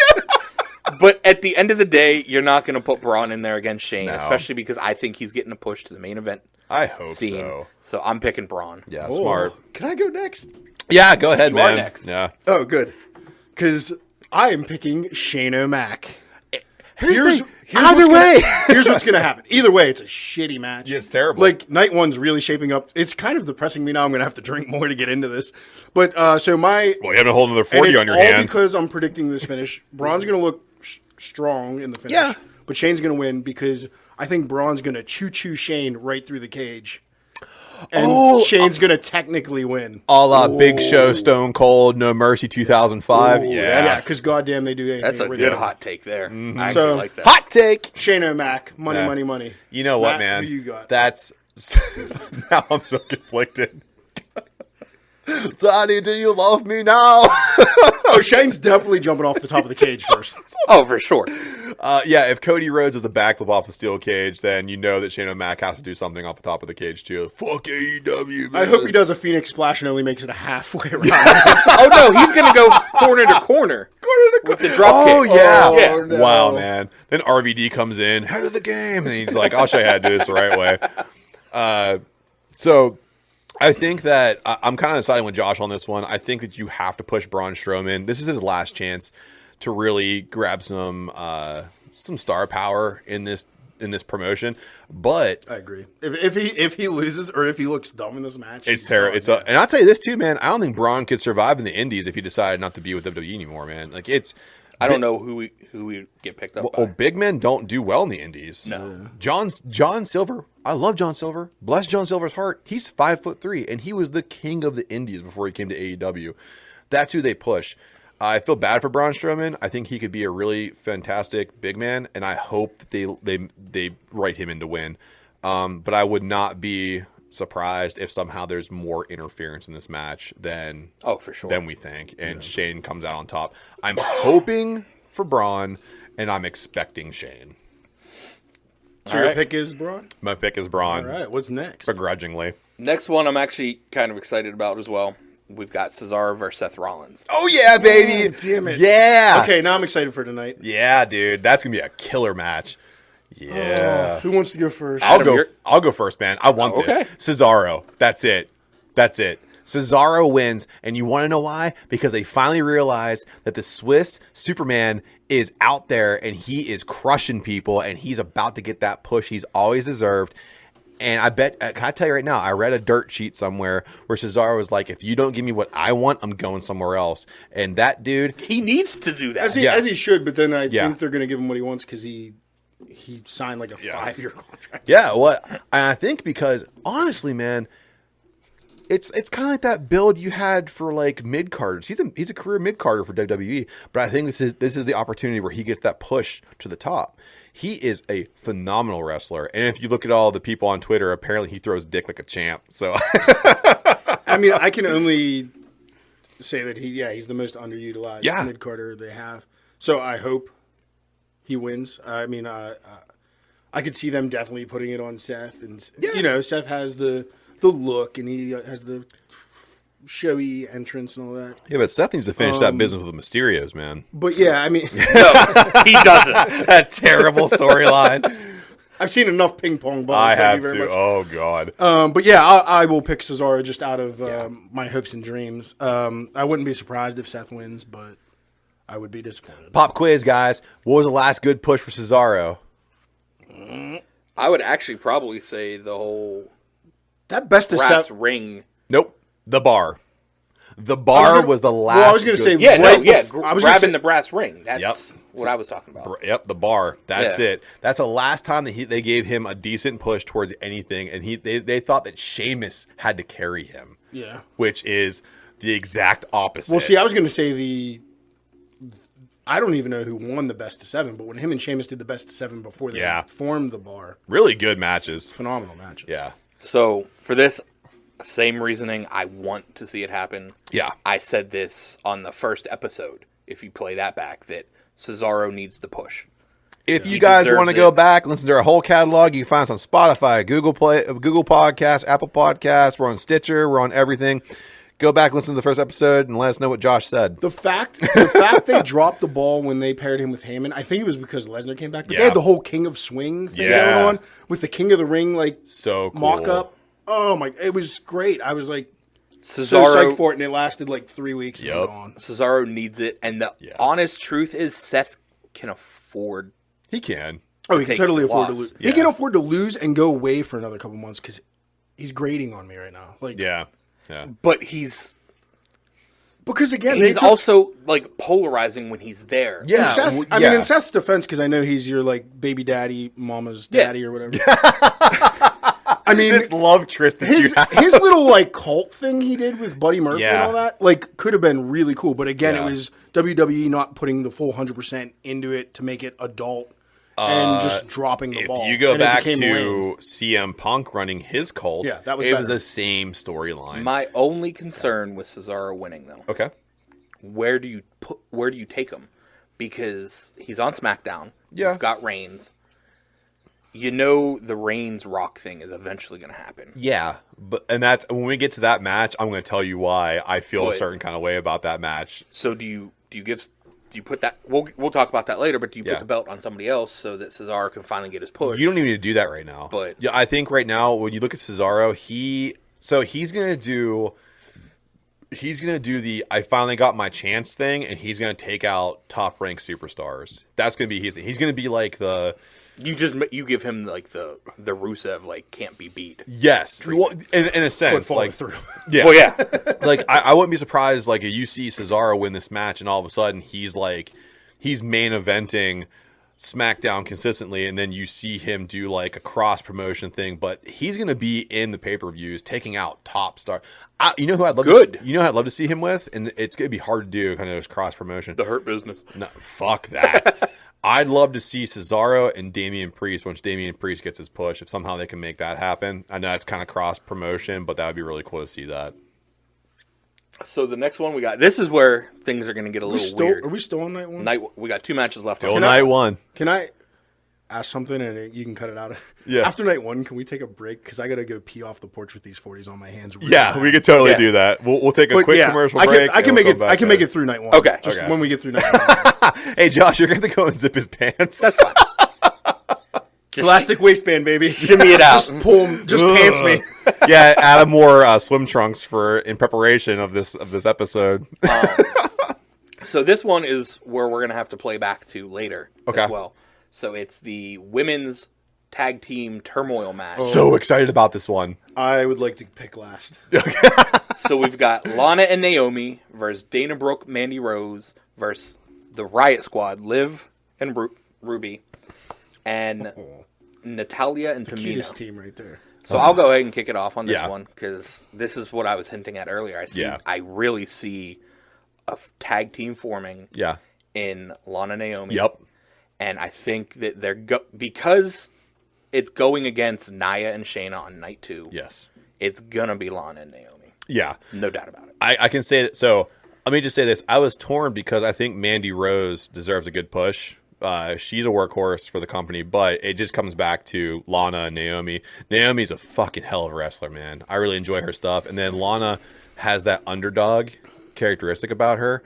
But at the end of the day, you're not going to put Braun in there against Shane, especially because I think he's getting a push to the main event.
I hope
scene.
so.
So I'm picking Braun.
Yeah, smart.
Can I go next?
Yeah, go ahead, man.
You are next.
Yeah.
Oh, good. Because I am picking Shane O'Mac. Here's
Either way.
Here's what's going to happen. Either way, it's a shitty match.
Yeah, it's terrible.
Like, night one's really shaping up. It's kind of depressing me now. I'm going to have to drink more to get into this. But, so my...
Well, you have a whole another 40 on your
all
hands.
because I'm predicting this finish. Braun's going to look strong in the finish.
Yeah.
But Shane's going to win because I think Braun's going to choo-choo Shane right through the cage. And Shane's going to technically win.
A la Big Show, Stone Cold, No Mercy 2005.
Yeah, because goddamn they do anything.
That's a good hot take there. I actually like that.
Hot take.
Shane O'Mac, money.
You know what,
Matt,
man?
who you got?
That's now I'm so conflicted. Daddy, do you love me now?
Oh, Shane's definitely jumping off the top of the cage first.
Oh, for sure.
Yeah, if Cody Rhodes is the backflip off the steel cage, then you know that Shane O'Mac has to do something off the top of the cage too. Fuck AEW, man.
I hope he does a Phoenix Splash and only makes it a halfway around.
Oh no, he's gonna go corner to corner with the drop kick.
Yeah.
Oh, no.
Wow, man. Then RVD comes in, head of the game, and he's like, I'll show you how to do this the right way. So I think that I'm kind of siding with Josh on this one. I think that you have to push Braun Strowman. This is his last chance to really grab some star power in this promotion. But
I agree. If he loses or if he looks dumb in this match,
it's terrible. And I'll tell you this too, man. I don't think Braun could survive in the Indies if he decided not to be with WWE anymore, man. Like
I don't know who we get picked up by.
Well, big men don't do well in the Indies.
No.
John Silver. I love John Silver. Bless John Silver's heart. He's 5'3", and he was the king of the Indies before he came to AEW. That's who they push. I feel bad for Braun Strowman. I think he could be a really fantastic big man, and I hope that they write him in to win. But I would not be surprised if somehow there's more interference in this match than
for sure
than we think, and Shane comes out on top. I'm hoping for Braun, and I'm expecting Shane.
So your pick is Braun?
My pick is Braun.
All right, what's next?
Begrudgingly.
Next one I'm actually kind of excited about as well. We've got Cesaro versus Seth Rollins.
Oh, yeah, baby.
Oh, damn it.
Yeah.
Okay, now I'm excited for tonight.
Yeah, dude. That's going to be a killer match. Yeah.
Who wants to go first?
I'll go first, man. I want
okay.
this. Cesaro. That's it. Cesaro wins, and you want to know why? Because they finally realized that the Swiss Superman is out there, and he is crushing people, and he's about to get that push he's always deserved. And I bet, can I tell you right now, I read a dirt sheet somewhere where Cesaro was like, if you don't give me what I want, I'm going somewhere else. And that dude...
He needs to do that.
As he should, but then I think they're going to give him what he wants because he signed like a 5-year contract.
Yeah, and I think because, honestly, man, it's kind of like that build you had for like mid-carders. He's a career mid-carder for WWE, but I think this is the opportunity where he gets that push to the top. He is a phenomenal wrestler, and if you look at all the people on Twitter, apparently he throws dick like a champ. So,
I mean, I can only say that he's the most underutilized mid-carder they have. So I hope he wins. I mean, I could see them definitely putting it on Seth, and Seth has the look, and he has the showy entrance and all that.
Yeah, but Seth needs to finish that business with the Mysterios, man.
But yeah, I mean,
No, he doesn't.
That terrible storyline.
I've seen enough ping pong balls.
I
Thank you
have
very
to.
much.
Oh God.
But yeah, I will pick Cesaro just out of my hopes and dreams. I wouldn't be surprised if Seth wins, but I would be disappointed.
Pop quiz, guys. What was the last good push for Cesaro?
I would actually probably say the whole
That best of
brass
Seth.
ring.
Nope. The bar. The bar was the last.
Well, I was going to say,
Yeah,
right
no, yeah.
I was gonna
Grabbing
say-
the brass ring. That's
Yep.
what I was talking about.
Yep, the bar. That's
Yeah.
it. That's the last time that they gave him a decent push towards anything, and they thought that Sheamus had to carry him.
Yeah.
Which is the exact opposite.
Well, see, I was going to say I don't even know who won the best of 7, but when him and Sheamus did the best of 7 before they formed the bar,
really good matches.
phenomenal matches.
Yeah.
So for this, same reasoning. I want to see it happen.
Yeah.
I said this on the first episode. If you play that back, that Cesaro needs the push.
If you
He
guys
deserves
want to go
it.
back, listen to our whole catalog, you can find us on Spotify, Google Podcasts, Apple Podcasts. We're on Stitcher. We're on everything. Go back, listen to the first episode, and let us know what Josh said.
The fact they dropped the ball when they paired him with Heyman, I think it was because Lesnar came back. But they
Yeah.
had the whole King of Swing thing
Yeah.
going on with the King of the Ring
So cool.
mock up. Oh my! It was great. I was like so
Cesaro,
psyched for it, and it lasted like 3 weeks. And
Yep.
gone.
Cesaro needs it, and the honest truth is Seth can afford.
He can.
Oh, he can
take
totally
the
afford to
loss.
lose.
Yeah.
He can afford to lose and go away for another couple months because he's grating on me right now. Like,
Yeah. Yeah.
But he's
because again, they
he's
took-
also like polarizing when he's there.
in
Yeah.
Seth,
w-
I
yeah.
mean, in Seth's defense, because I know he's your like baby daddy, mama's
Yeah.
daddy, or whatever. I mean,
This love tryst that you
his
have.
his little like cult thing he did with Buddy Murphy and
Yeah.
all that, like, could have been really cool. But again,
Yeah.
it was WWE not putting the full 100% into it to make it adult and just dropping the
If
ball.
you go
and it
back
became lame.
to CM Punk running his cult,
Yeah, that was
it was
better.
the same storyline.
My only concern with Cesaro winning, though,
Okay.
where do you take him? Because he's on SmackDown.
Yeah.
You've got Reigns. You know the Reigns Rock thing is eventually going to happen.
Yeah, and that's when we get to that match. I'm going to tell you why I feel a
But-
certain kind of way about that match.
So do you put that? We'll talk about that later. But do you
Yeah.
put the belt on somebody else so that Cesaro can finally get his push?
You don't even need to do that right now.
But-
yeah, I think right now when you look at Cesaro, he's going to do the I finally got my chance thing, and he's going to take out top ranked superstars. That's going to be his thing. He's going to be like the
You give him like the Rusev like can't be beat.
yes, well, in a
But
sense,
follow
like
through.
yeah,
Well, yeah.
like I wouldn't be surprised like if you see Cesaro win this match and all of a sudden he's main eventing SmackDown consistently, and then you see him do like a cross promotion thing, but he's going to be in the pay-per-views taking out top star. You know who I'd love
Good.
you know who I'd love to see him with, and it's going to be hard to do kind of this cross promotion.
The Hurt Business.
No, fuck that. I'd love to see Cesaro and Damian Priest once Damian Priest gets his push. If somehow they can make that happen, I know it's kind of cross promotion, but that would be really cool to see that.
So the next one we got. This is where things are going to get a little weird.
Are we still on night one?
We got 2 matches left.
Till
on
night one.
Can I ask something and you can cut it out?
Yeah.
After night one, can we take a break? Because I got to go pee off the porch with these 40s on my hands. really
Yeah,
bad.
we could totally
Yeah.
do that. We'll take a
But
quick
yeah,
commercial
I
break.
can
and
make
we'll
it.
come
I can
back
make
in.
it through night one.
Okay.
Just
Okay.
when we get through night one.
Hey, Josh, you're going to go and zip his pants.
That's fine. Just
Elastic waistband, baby.
shimmy it out.
Just pull 'em- just pants me.
Yeah, add a more swim trunks in preparation of this episode.
So this one is where we're going to have to play back to later
Okay.
as well. So it's the women's tag team turmoil match.
So excited about this one.
I would like to pick last.
So we've got Lana and Naomi versus Dana Brooke, Mandy Rose versus the Riot Squad, Liv and Ruby, and Natalia and
Cutest
Tamina.
team right there.
So I'll go ahead and kick it off on this
Yeah.
one because this is what I was hinting at earlier.
Yeah.
I really see a tag team forming
Yeah.
in Lana and Naomi.
Yep.
And I think that because it's going against Nia and Shayna on night 2.
Yes.
It's gonna be Lana and Naomi,
Yeah.
no doubt about it.
I can say that. So let me just say this. I was torn because I think Mandy Rose deserves a good push. She's a workhorse for the company, but it just comes back to Lana and Naomi. Naomi's a fucking hell of a wrestler, man. I really enjoy her stuff. And then Lana, has that underdog characteristic about her.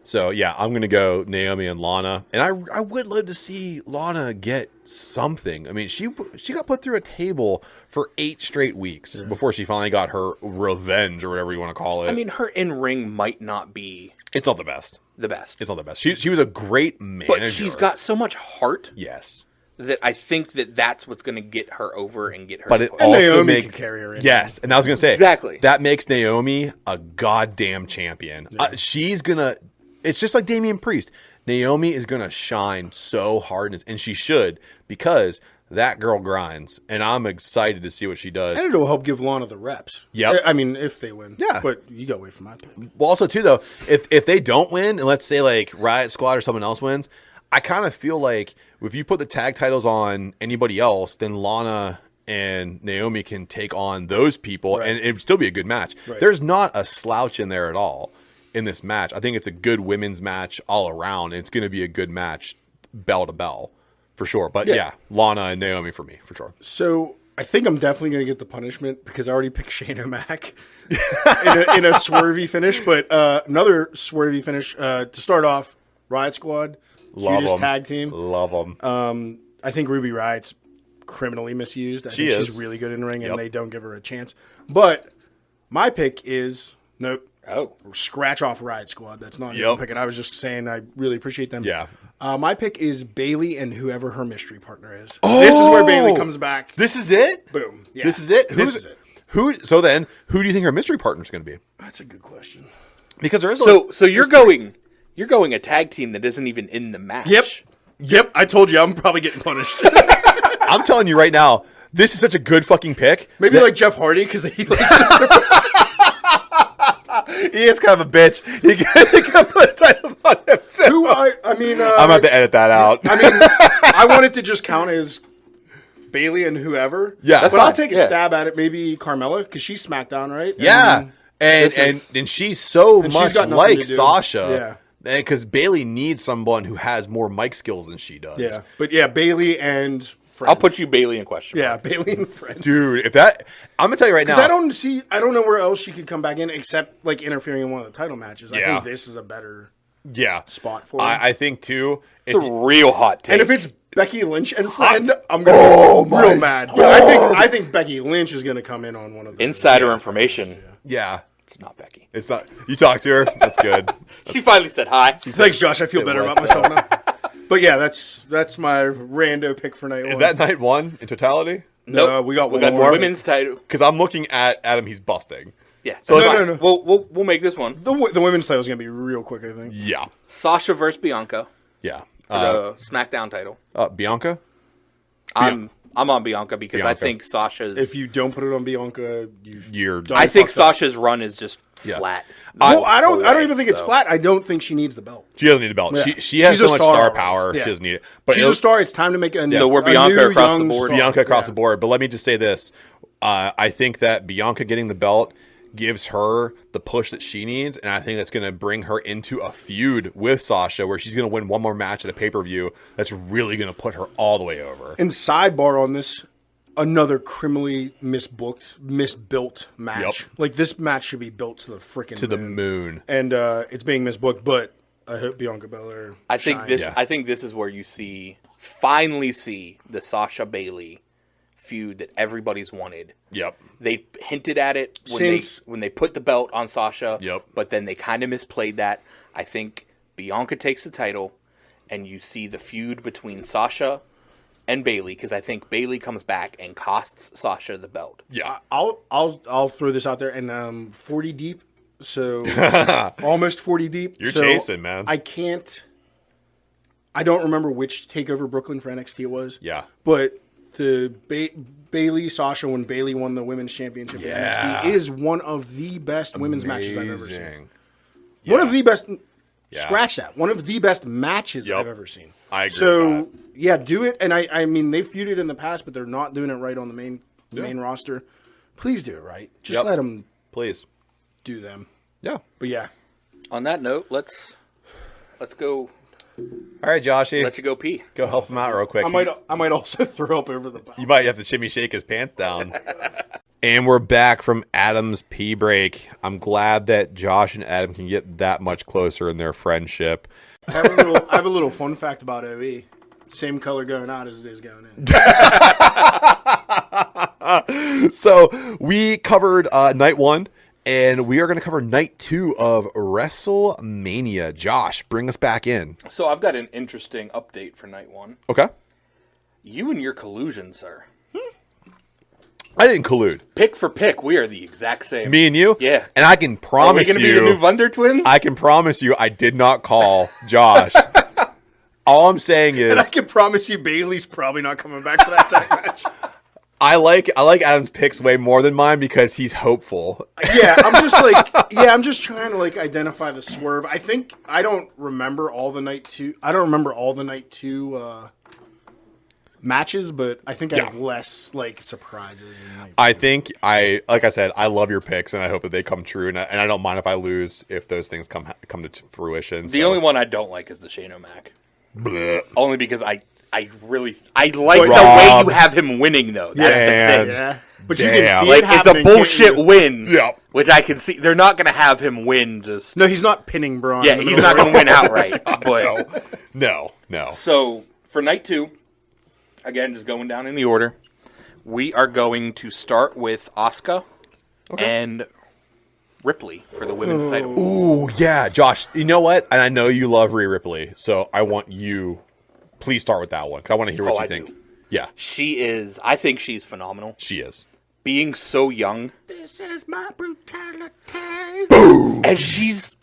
So, yeah, I'm going to go Naomi and Lana. And I would love to see Lana get something. I mean, she got put through a table for 8 straight weeks before she finally got her revenge or whatever you want to call it.
I mean, her in-ring might not be...
It's not the best.
It's
not the best. She was a great manager.
But she's got so much heart.
Yes.
That I think that's what's going to get her over and get her.
But it
And
also
Naomi
makes
can carry her in.
Yes, and I was going to say
exactly
that makes Naomi a goddamn champion. Yeah. She's gonna. It's just like Damian Priest. Naomi is gonna shine so hard, and she should, because that girl grinds, and I'm excited to see what she does.
And it'll help give Lana the reps.
Yeah,
I mean, if they win.
Yeah,
but you got away from my pick.
Well, also too though, if they don't win, and let's say like Riot Squad or someone else wins, I kind of feel like if you put the tag titles on anybody else, then Lana and Naomi can take on those people, and it would still be a good match. Right. There's not a slouch in there at all in this match. I think it's a good women's match all around, and it's going to be a good match bell to bell for sure. But yeah, Lana and Naomi for me, for sure.
So I think I'm definitely going to get the punishment because I already picked Shayna Mac in a swervy finish. But another swervy finish to start off, Riot Squad. Cutest tag team.
Love them.
I think Ruby Riot's criminally misused. I think
is.
She's really good in ring, and they don't give her a chance. But my pick is nope.
Oh,
scratch off Riot Squad. That's not even picking. I was just saying I really appreciate them.
Yeah.
My pick is Bayley and whoever her mystery partner is. Oh! This is where Bayley comes back.
This is it?
Boom. Yeah.
This is it?
This is it.
So then, who do you think her mystery partner is going to be?
That's a good question.
Because there is
so you're going a tag team that isn't even in the match.
Yep. I told you I'm probably getting punished.
I'm telling you right now, this is such a good fucking pick.
Maybe like Jeff Hardy because he likes
he is kind of a bitch. He can put titles on himself.
Who I mean,
I'm about to edit that out.
I mean, I want it to just count as Bayley and whoever.
Yeah,
but I'll take a stab at it. Maybe Carmella because she's SmackDown, right?
Yeah, and she's so much like Sasha.
Yeah.
Because Bayley needs someone who has more mic skills than she does.
Yeah, but Bayley and Friend.
I'll put you Bayley in question.
Yeah, Bayley and Friend.
Dude, I'm gonna tell you right now.
Because I don't know where else she could come back in except like interfering in one of the title matches. I think this is a better spot for her.
I think too.
It's a real hot take.
And if it's Becky Lynch and Friend, I'm gonna be real mad. But I think Becky Lynch is gonna come in on one of the
insider information.
Yeah.
It's not Becky.
It's not. You talked to her. That's good.
She finally said hi.
Thanks, Josh. I feel better about myself now. But yeah, that's my rando pick for night one.
Is that night one in totality?
No, we got
the women's title.
Because I'm looking at Adam. He's busting.
Yeah.
So
no.
We'll make this one.
The women's title is gonna be real quick, I think.
Yeah.
Sasha versus Bianca.
Yeah.
For the SmackDown title.
Bianca.
I'm on Bianca because I think Sasha's.
If you don't put it on Bianca,
I think Sasha's run is just flat.
Well, I don't even think it's flat. I don't think she needs the belt.
She doesn't need a belt. Yeah. She has so much star power. Yeah. She doesn't need it. But
she's a star. It's time to make a
so we're Bianca across the board.
Bianca across the board. But let me just say this: I think that Bianca getting the belt gives her the push that she needs, and I think that's going to bring her into a feud with Sasha where she's going to win one more match at a pay-per-view that's really going to put her all the way over.
And sidebar on this, another criminally misbuilt match. Yep. Like, this match should be built to the freaking
the moon.
And it's being misbooked, but I hope Bianca Belair
I think this is where you finally see the Sasha Bayley feud that everybody's wanted.
Yep.
They hinted at it when they put the belt on Sasha.
Yep.
But then they kind of misplayed that. I think Bianca takes the title, and you see the feud between Sasha and Bayley, because I think Bayley comes back and costs Sasha the belt.
Yeah.
I'll throw this out there, and 40 deep, so almost 40 deep.
You're chasing, man.
I don't remember which TakeOver Brooklyn for NXT it was.
Yeah.
But the Bayley Sasha when Bayley won the women's championship in NXT is one of the best women's matches I've ever seen. Yeah. One of the best. Scratch that. One of the best matches I've ever seen.
I agree. So
do it. And I mean they've feuded in the past, but they're not doing it right on the main roster. Please do it right. Just let them.
Please
do them.
Yeah.
But yeah.
On that note, let's go.
All right, Joshy.
Let you go pee.
Go help him out real quick.
I might also throw up over the bow.
You might have to shimmy shake his pants down. And we're back from Adam's pee break. I'm glad that Josh and Adam can get that much closer in their friendship.
I have a little fun fact about OE. Same color going out as it is going in.
So we covered night 1, and we are going to cover night 2 of Wrestlemania. Josh, bring us back in.
So I've got an interesting update for night 1.
Okay.
You and your collusion, sir.
I didn't collude.
Pick for pick, we are the exact same.
Me and you?
Yeah.
And I can promise
Are we going to be the new Vunder twins?
I can promise you I did not call Josh. All I'm saying is...
And I can promise you Bailey's probably not coming back for that tag match.
I like Adam's picks way more than mine because he's hopeful.
Yeah, I'm just trying to like identify the swerve. I don't remember all the night 2. I don't remember all the night 2 matches, but I think I have less like surprises.
I think like I said, I love your picks and I hope that they come true, and I don't mind if I lose if those things come to fruition.
The only one I don't like is the Shane O'Mac.
Bleh.
Only because I like the way you have him winning though. That's the thing.
Yeah, but you can see
like
it
it's a bullshit win.
Yep.
Which I can see. They're not going to have him win. Just
no, he's not pinning Braun.
Yeah, he's not going to win outright. But
no.
So for night 2. Again, just going down in the order. We are going to start with Asuka and Ripley for the women's title.
Ooh, yeah, Josh. You know what? And I know you love Rhea Ripley, so I want you. Please start with that one because I want to hear what you think.
Do.
Yeah,
she is. I think she's phenomenal.
She is.
Being so young.
This is my brutality.
Boom.
And she's.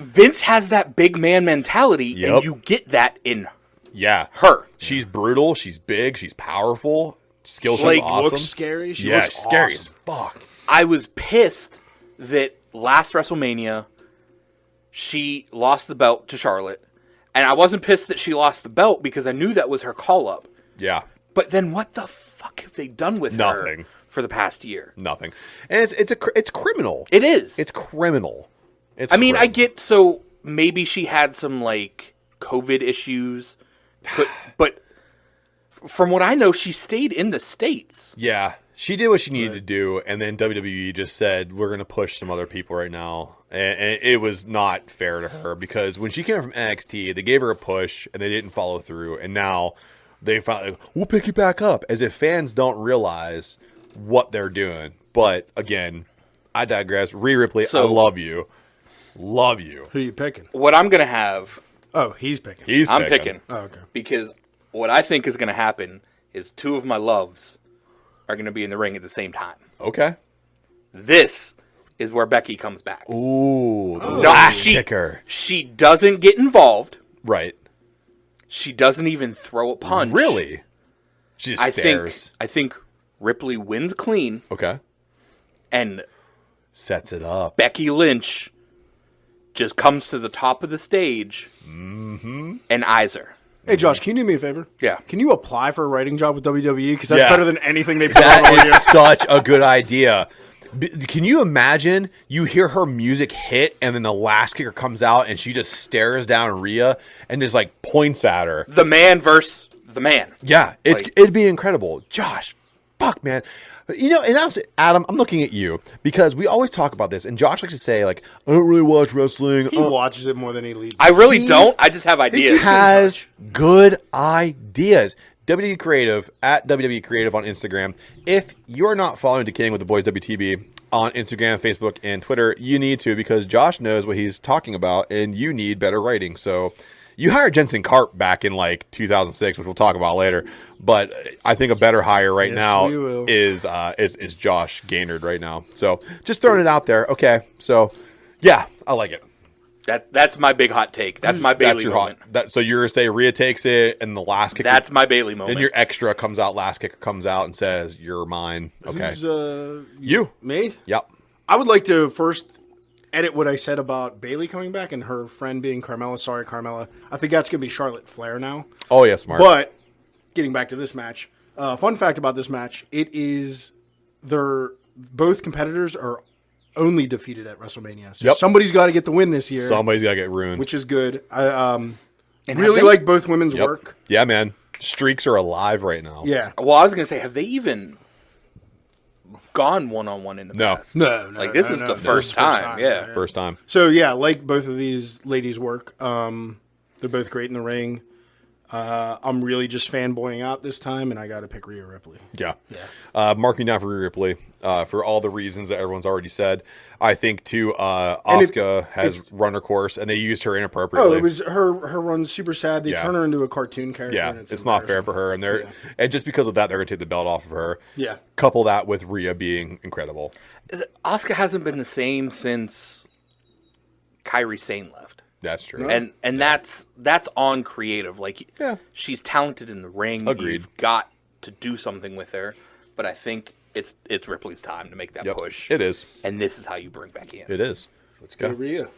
Vince has that big man mentality, and you get that in.
Yeah,
her.
She's brutal. She's big. She's powerful. Skill set's
like,
awesome.
Looks scary. She
yeah,
looks
scary
awesome.
as fuck.
I was pissed that last WrestleMania she lost the belt to Charlotte, and I wasn't pissed that she lost the belt because I knew that was her call up.
Yeah.
But then what the fuck have they done with her for the past year?
Nothing. And it's criminal.
It is.
It's criminal.
I mean, I get so maybe she had some like COVID issues. But from what I know, she stayed in the States.
Yeah, she did what she needed to do, and then WWE just said, we're going to push some other people right now. And it was not fair to her because when she came from NXT, they gave her a push, and they didn't follow through. And now they finally, we'll pick you back up, as if fans don't realize what they're doing. But, again, I digress. Rhea Ripley, I love you. Love you.
Who are you picking?
What I'm going to have...
Oh, he's picking.
I'm picking.
Oh, okay.
Because what I think is going to happen is 2 of my loves are going to be in the ring at the same time.
Okay.
This is where Becky comes back.
Ooh, the last kicker.
She doesn't get involved.
Right.
She doesn't even throw a punch.
Really? She just stares.
I think Ripley wins clean.
Okay.
And
sets it up.
Becky Lynch just comes to the top of the stage and eyes her.
Hey, Josh, can you do me a favor?
Yeah.
Can you apply for a writing job with WWE? Because that's
Yeah.
better than anything they put on
That
audio.
is such a good idea. Can you imagine you hear her music hit and then the last kicker comes out and she just stares down Rhea and just like points at her?
The man versus the man.
Yeah, it'd be incredible. Josh, fuck, man. You know, and also, Adam, I'm looking at you because we always talk about this, and Josh likes to say, like, I don't really watch wrestling.
He watches it more than he leads.
I really don't. I just have ideas.
He has good ideas. WWE Creative, at WWE Creative on Instagram. If you're not following The King with the Boys WTB on Instagram, Facebook, and Twitter, you need to because Josh knows what he's talking about, and you need better writing. So you hired Jensen Karp back in like 2006, which we'll talk about later. But I think a better hire right now is Josh Gaynard right now. So just throwing it out there. Okay, so yeah, I like it.
That's my big hot take. That's my Bailey moment.
So you're going to say Rhea takes it and the last kicker.
That's my Bailey moment.
Then your extra comes out, last kicker comes out and says, you're mine. Okay.
Who's,
you.
Me?
Yep.
I would like to first edit what I said about Bailey coming back and her friend being Carmella. Sorry, Carmella. I think that's going to be Charlotte Flair now.
Oh, yeah, smart.
But getting back to this match, fun fact about this match, it is both competitors are only defeated at WrestleMania. So somebody's got to get the win this year.
Somebody's got to get ruined.
Which is good. I really like both women's work.
Yeah, man. Streaks are alive right now.
Yeah.
Well, I was going to say, have they even gone one-on-one in the
No.
past.
No,
Like, this is the first time. Yeah.
First time.
So yeah, like both of these ladies' work. They're both great in the ring. I'm really just fanboying out this time, and I got to pick Rhea Ripley.
Yeah. Mark me down for Rhea Ripley for all the reasons that everyone's already said. I think, too, Asuka has run her course, and they used her inappropriately.
Oh, it was her run's super sad. They turn her into a cartoon character.
Yeah,
and
it's not fair for her. And and just because of that, they're going to take the belt off of her.
Yeah.
Couple that with Rhea being incredible.
Asuka hasn't been the same since Kairi Sane left.
That's true.
And that's on creative. Like,
Yeah.
she's talented in the ring.
Agreed.
You've got to do something with her. But I think it's Ripley's time to make that push.
It is.
And this is how you bring Becky in.
It is. Let's go.
Rhea.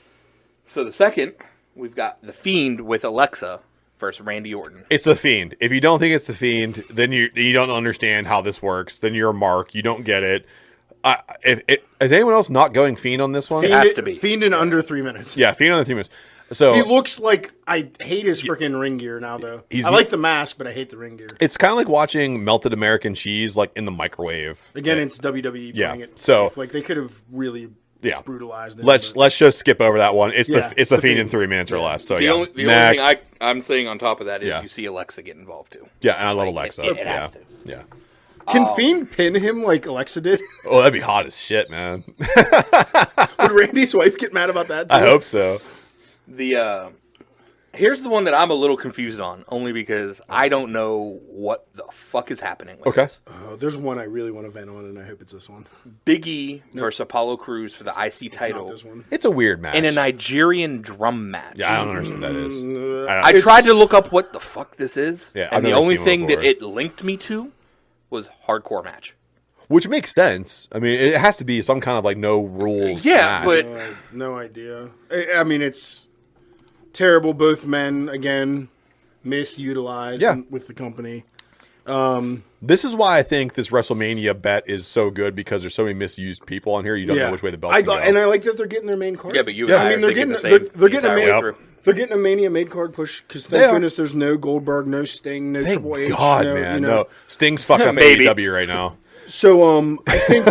So the second, we've got The Fiend with Alexa versus Randy Orton.
It's The Fiend. If you don't think it's The Fiend, then you don't understand how this works. Then you're a mark. You don't get it. Is anyone else not going Fiend on this one?
It has to be.
Fiend in under 3 minutes.
Yeah, Fiend on the 3 minutes. So
He looks like, I hate his freaking ring gear now, though. I like the mask, but I hate the ring gear.
it's kind of like watching melted American cheese like in the microwave.
Again, it's WWE
Yeah,
playing it.
so-
like they could have really brutalized it.
Let's just skip over that one. It's
Yeah,
the
it's the
Fiend in
Fiend.
3 minutes or less. So
The only
Next.
thing I'm saying on top of that is
Yeah.
you see Alexa get involved too.
Yeah, and I love Alexa.
It
yeah.
has to.
Yeah.
Can Fiend pin him like Alexa did?
Oh, that'd be hot as shit, man.
Would Randy's wife get mad about that, too?
I hope so.
Here's the one that I'm a little confused on, only because I don't know what the fuck is happening with
Okay.
this.
There's one I really want to vent on, and I hope it's this one.
Big E versus Apollo Crews for the IC
It's
title
not this one.
It's a weird match.
in a Nigerian drum match.
Yeah, I don't understand what that is.
I tried to look up what the fuck this is,
Yeah, I've
and the
never
only
seen one
thing that
before.
it linked me to was hardcore match.
Which makes sense. I mean, it has to be some kind of like no rules.
Yeah,
match.
but
No idea. I mean, it's terrible. Both men, again, misutilized with the company.
This is why I think this WrestleMania bet is so good, because there's so many misused people on here. You don't know which way the belt can go.
And I like that they're getting their main card.
yeah, but you.
Yeah,
and
I
I
mean,
are
they're
thinking
getting
the same
they're getting a
entire
main
way through.
they're getting a Mania made card push because
They
thank
are.
goodness there's no Goldberg, no Sting, no
Thank
Triple H.
God,
no,
man.
you know.
No, Sting's fucked up
Maybe.
AEW right now.
So I think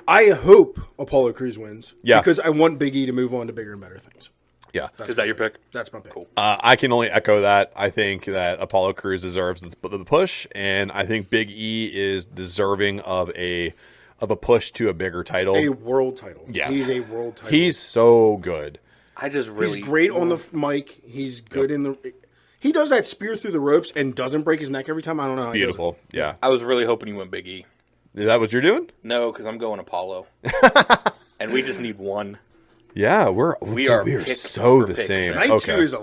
I hope Apollo Crews wins.
Yeah.
Because I want Big E to move on to bigger and better things.
Yeah.
Is that your pick?
That's my pick.
Cool.
I can only echo that. I think that Apollo Crews deserves the push, and I think Big E is deserving of a push to a bigger title.
A world title.
Yes.
He's a world title.
He's so good.
I just really
He's great on the mic. He's good in the. He does that spear through the ropes and doesn't break his neck every time. I don't know. How he does it.
Beautiful. Yeah.
I was really hoping you went Big E.
Is that what you're doing?
No, because I'm going Apollo, and we just need one.
Yeah,
We are picked
so
for
the
picks,
same.
man.
Night 2 is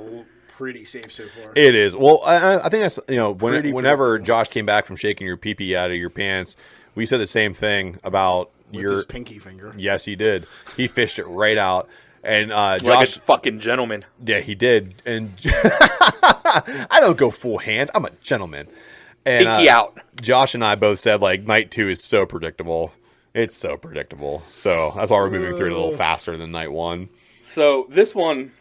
pretty safe so far.
It is. Well, I think that's,
Pretty
whenever
predictable.
Josh came back from shaking your pee-pee out of your pants, we said the same thing about
With
your
his pinky finger.
Yes, he did. He fished it right out. And
Like
Josh,
a fucking gentleman.
yeah, he did. And I don't go full hand. I'm a gentleman. And
Pinky out.
Josh and I both said like night 2 is so predictable. It's so predictable. So that's why we're moving through it a little faster than night 1.
So this one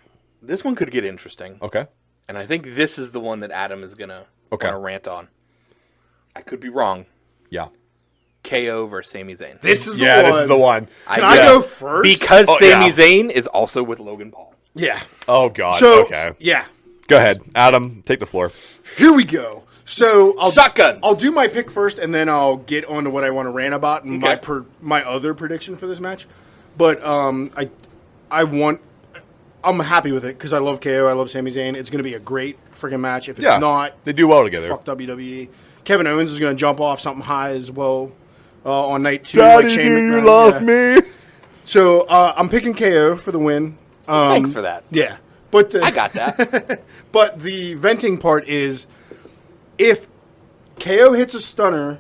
could get interesting,
Okay.
and I think this is the one that Adam is gonna rant on. I could be wrong.
Yeah.
KO versus Sami Zayn.
This is the
Yeah,
one.
this is the one.
Can I go first?
Because
Oh,
Sami
yeah.
Zayn is also with Logan Paul.
Yeah.
Oh God.
So,
okay.
yeah.
Go ahead, Adam. Take the floor.
Here we go. So
Shotguns.
I'll do my pick first, and then I'll get on to what I want to rant about and
Okay.
my other prediction for this match. But I'm happy with it because I love KO. I love Sami Zayn. It's going to be a great freaking match. If it's
Yeah.
not,
They do well together.
fuck WWE. Kevin Owens is going to jump off something high as well on night 2.
Daddy,
like
do
Shane
you
McMahon.
love
Yeah.
me?
So I'm picking KO for the win.
Thanks for that.
Yeah, but
I got that.
But the venting part is if KO hits a stunner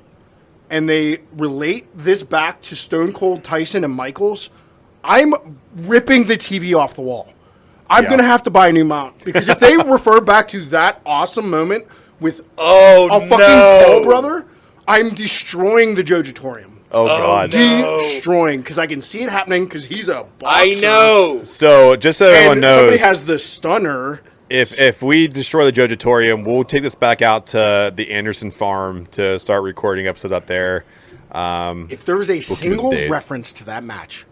and they relate this back to Stone Cold Tyson and Michaels, I'm ripping the TV off the wall. I'm
Yeah.
going to have to buy a new mount because if they refer back to that awesome moment with
Oh
a fucking
no,
Paul brother, I'm destroying the Jojitorium.
Oh God.
Destroying because I can see it happening because he's a boxer.
I know.
So just so everyone
And
knows,
somebody has the stunner,
If we destroy the Jojitorium, we'll take this back out to the Anderson farm to start recording episodes out there.
If there is a single
date.
reference to that match,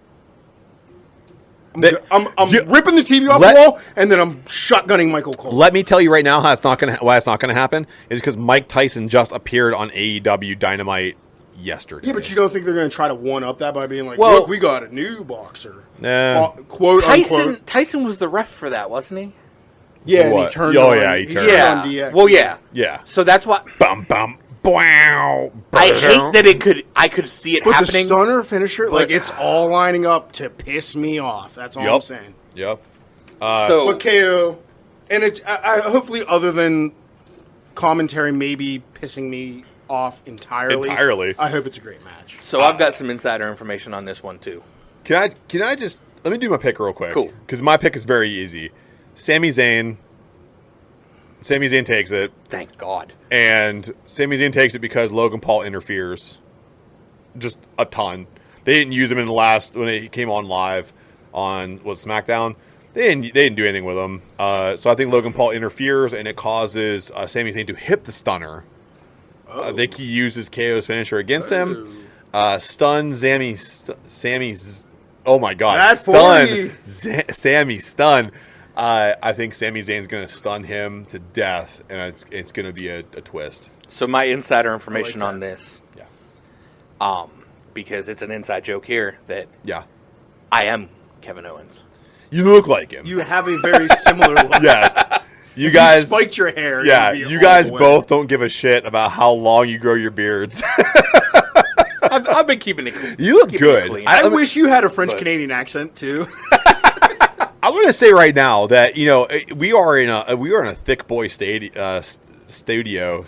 I'm
You-
ripping the TV off the wall, and then I'm shotgunning Michael Cole.
Let me tell you right now how it's not gonna why it's not gonna happen is because Mike Tyson just appeared on AEW Dynamite yesterday.
Yeah, but you don't think they're going to try to one-up that by being like,
Well-
look, we got a new boxer.
Nah.
Quote, unquote.
Tyson was the ref for that, wasn't he?
Yeah, and he
What?
turned
Oh,
on,
yeah, he turned.
Yeah.
on DX.
Well, yeah.
Yeah.
So that's why
Bum bum. Wow.
I hate that I could see it
But
happening.
the stunner finisher, like,
But-
it's all lining up to piss me off. That's all I'm saying.
Yep.
So
But KO, and it's I hopefully other than commentary maybe pissing me off entirely. I hope it's a great match.
So I've got some insider information on this one too.
Can I just let me do my pick real quick?
Cool.
Because my pick is very easy. Sami Zayn takes it,
Thank God.
and Sami Zayn takes it because Logan Paul interferes just a ton. They didn't use him in the last when he came on live on SmackDown. They didn't do anything with him. So I think Logan Paul interferes, and it causes Sami Zayn to hit the stunner. I think he uses KO's finisher against him. Stun Sammy's. Oh my God!
That's
Sammy stun. I think Sami Zayn's going to stun him to death, and it's going to be a twist.
So my insider information on this,
Yeah.
because it's an inside joke here that
Yeah.
I am Kevin Owens.
You look like him.
You have a very similar look.
Yes. You
If
guys
you spiked your hair.
Yeah,
it'd be
you
all
guys
the way.
both don't give a shit about how long you grow your beards.
I've been keeping it clean.
You look
keeping it
good.
clean.
I wish you had a French Canadian accent too.
I want to say right now that we are in a thick boy studio.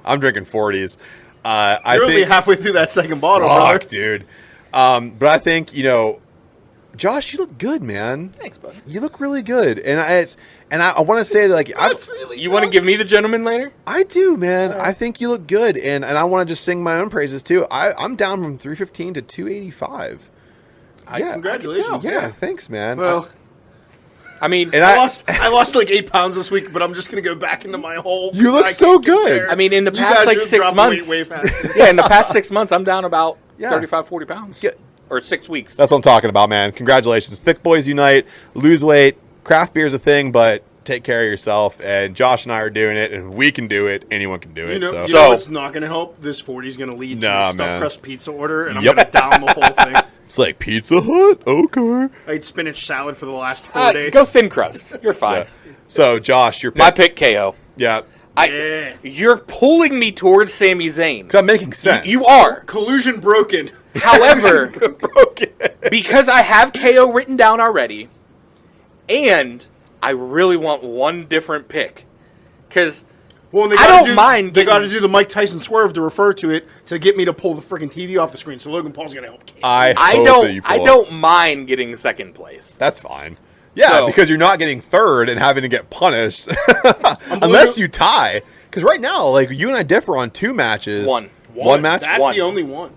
I'm drinking 40s. I
You're only
think
halfway through that second bottle,
fuck,
brother.
dude. But I think Josh, you look good, man.
Thanks, buddy.
You look really good, and I want to say that, like,
That's really
You want to give me the gentleman later?
I do, man. I think you look good, and I want to just sing my own praises too. I'm down from 315 to 285. Yeah,
Congratulations.
yeah, thanks, man.
Well,
I mean,
and
I lost like 8 pounds this week, but I'm just gonna go back into my hole.
You look
I
so
can't
good.
compare.
I mean, in the
You
past
guys
like
are
6
dropping
months,
weight way faster.
yeah, in the past 6 months, I'm down about
Yeah.
35, 40 pounds,
Yeah.
or 6 weeks.
That's what I'm talking about, man. Congratulations. Thick boys unite. Lose weight. Craft beer's a thing, but take care of yourself. And Josh and I are doing it, and if we can do it, anyone can do it.
You know,
so.
you know what's not going to help? This 40 is going to lead to
Nah,
a stuffed
man.
crust pizza order, and I'm
Yep.
going to down the whole thing.
It's like Pizza Hut. Okay.
I ate spinach salad for the last 4 days.
Go thin crust. You're fine.
Yeah. So, Josh, your pick.
My pick, KO.
Yeah.
Yeah.
You're pulling me towards Sami Zayn.
Because I'm making sense.
You are.
Collusion broken.
However,
broken.
because I have KO written down already, and I really want one different pick, because
Well, and they
I
gotta
don't mind
They
getting-
got to do the Mike Tyson swerve to refer to it to get me to pull the freaking TV off the screen. So Logan Paul's going to help.
I
hope that you pull it.
don't mind getting second place.
That's fine. Yeah,
So-
because you're not getting third and having to get punished. Unless you tie. Because right now, like, you and I differ on 2 matches. One match?
That's
One.
the only one.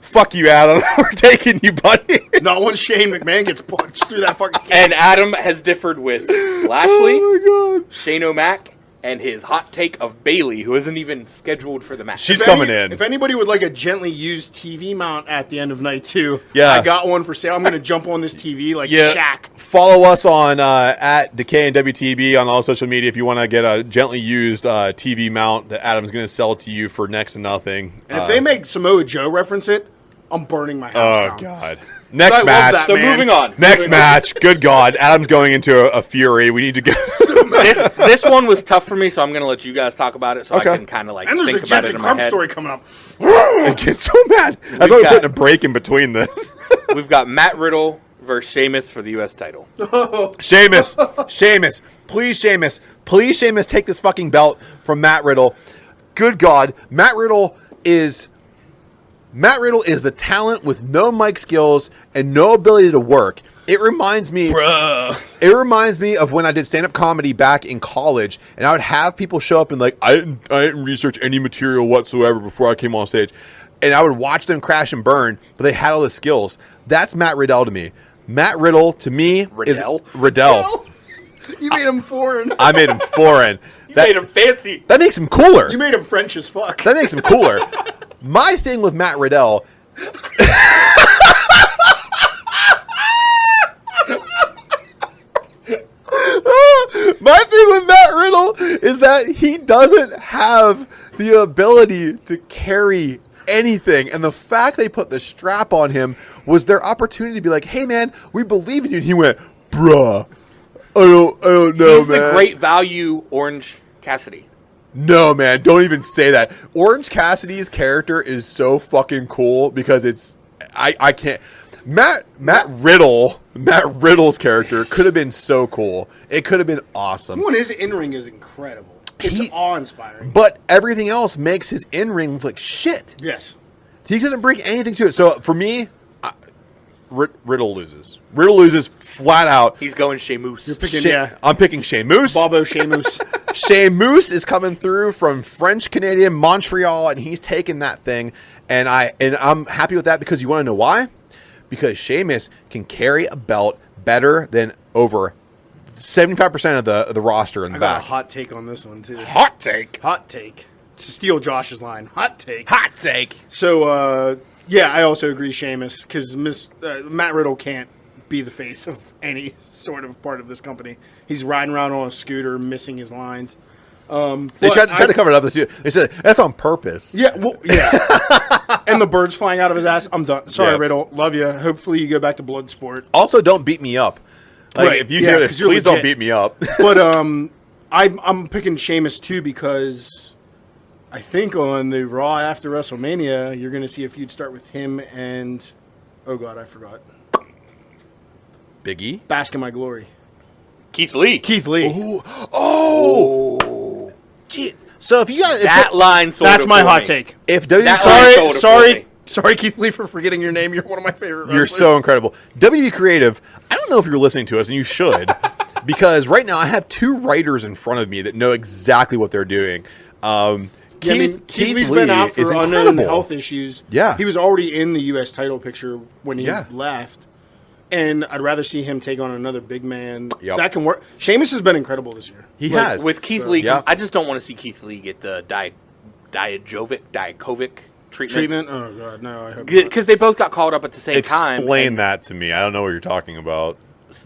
Fuck you, Adam. We're taking you, buddy.
Not when Shane McMahon gets punched through that fucking.
And Adam has differed with Lashley,
Oh, my God.
Shane O'Mac, and his hot take of Bailey, who isn't even scheduled for the match.
She's
If
coming
any-
in.
If anybody would like a gently used TV mount at the end of night 2,
Yeah.
I got one for sale. I'm going to jump on this TV like
Yeah.
Shaq.
Follow us on at Decay and WTB on all social media if you want to get a gently used TV mount that Adam's going to sell to you for next to nothing.
And if they make Samoa Joe reference it, I'm burning my house
Oh,
down.
God.
I
Next
love
match.
that,
So
man.
moving on.
Next match. Good God. Adam's going into a fury. We need to get.
This one was tough for me, so I'm going to let you guys talk about it so
Okay.
I can kind of like
And there's a
think about it
Jensen
in my
Crump
head.
story coming up.
I get so mad. That's why we're
got-
putting a break in between this.
We've got Matt Riddle versus Sheamus for the U.S. title.
Sheamus. Please, Sheamus, take this fucking belt from Matt Riddle. Good God. Matt Riddle is the talent with no mic skills and no ability to work. It reminds me of when I did stand-up comedy back in college, and I would have people show up and like, I didn't research any material whatsoever before I came on stage. And I would watch them crash and burn, but they had all the skills. That's Matt Riddle to me. Matt Riddle, to me,
Riddell?
is Riddell.
You made him foreign.
I made him foreign.
You made him fancy.
That makes him cooler.
You made him French as fuck.
That makes him cooler. My thing with Matt Riddell. My thing with Matt Riddle is that he doesn't have the ability to carry anything, and the fact they put the strap on him was their opportunity to be like, "Hey, man, we believe in you." And he went, "Bruh, I don't know,
He's
man."
the great value Orange Cassidy.
No, man, don't even say that. Orange Cassidy's character is so fucking cool because it's I can't. Matt Riddle's character could have been so cool. It could have been awesome.
One, his in-ring is incredible. It's awe-inspiring.
But everything else makes his in-ring look like shit.
Yes.
He doesn't bring anything to it. So for me, Riddle loses. Riddle loses flat out.
He's going Sheamus.
You're picking,
I'm picking Sheamus.
Bobo Sheamus.
Sheamus is coming through from French Canadian Montreal, and he's taking that thing. And I'm happy with that because you want to know why? Because Sheamus can carry a belt better than over 75% of the roster in the
I got
back.
a hot take on this one, too.
Hot take.
Hot take. To steal Josh's line. Hot take.
Hot take.
So, yeah, I also agree, Sheamus, because Matt Riddle can't be the face of any sort of part of this company. He's riding around on a scooter, missing his lines.
They tried to cover it up. They said, that's on purpose.
Yeah, well, yeah. And the birds flying out of his ass. I'm done. Sorry,
Yeah.
Riddle. Love you. Hopefully you go back to Bloodsport.
Also, don't beat me up. Like,
Right,
if you
yeah,
hear this,
'cause you're
please don't
legit.
beat me up.
But I'm picking Sheamus too because I think on the Raw after WrestleMania you're going to see a feud start with him and oh god, I forgot.
Big E?
Bask in My Glory.
Keith Lee.
Keith Lee.
Ooh. Oh! Gee. So if you got
That line sold
That's
it
my
for
hot
me.
take.
if WWE,
That line sold it for me.
Sorry, Keith Lee, for forgetting your name. You're one of my favorite wrestlers.
you're so incredible. WWE Creative, I don't know if you're listening to us, and you should, because right now I have two writers in front of me that know exactly what they're doing.
Keith Lee's
Lee
been out
is
for unknown
incredible.
health issues.
Yeah.
He was already in the U.S. title picture when he
Yeah.
left. And I'd rather see him take on another big man.
Yep.
That can work. Sheamus has been incredible this year.
He has.
With Keith Lee,
yeah.
I just don't want to see Keith Lee get the Diakovic treatment.
Oh, God, no. I hope not.
Because they both got called up at the same time.
Explain
and
that to me. I don't know what you're talking about.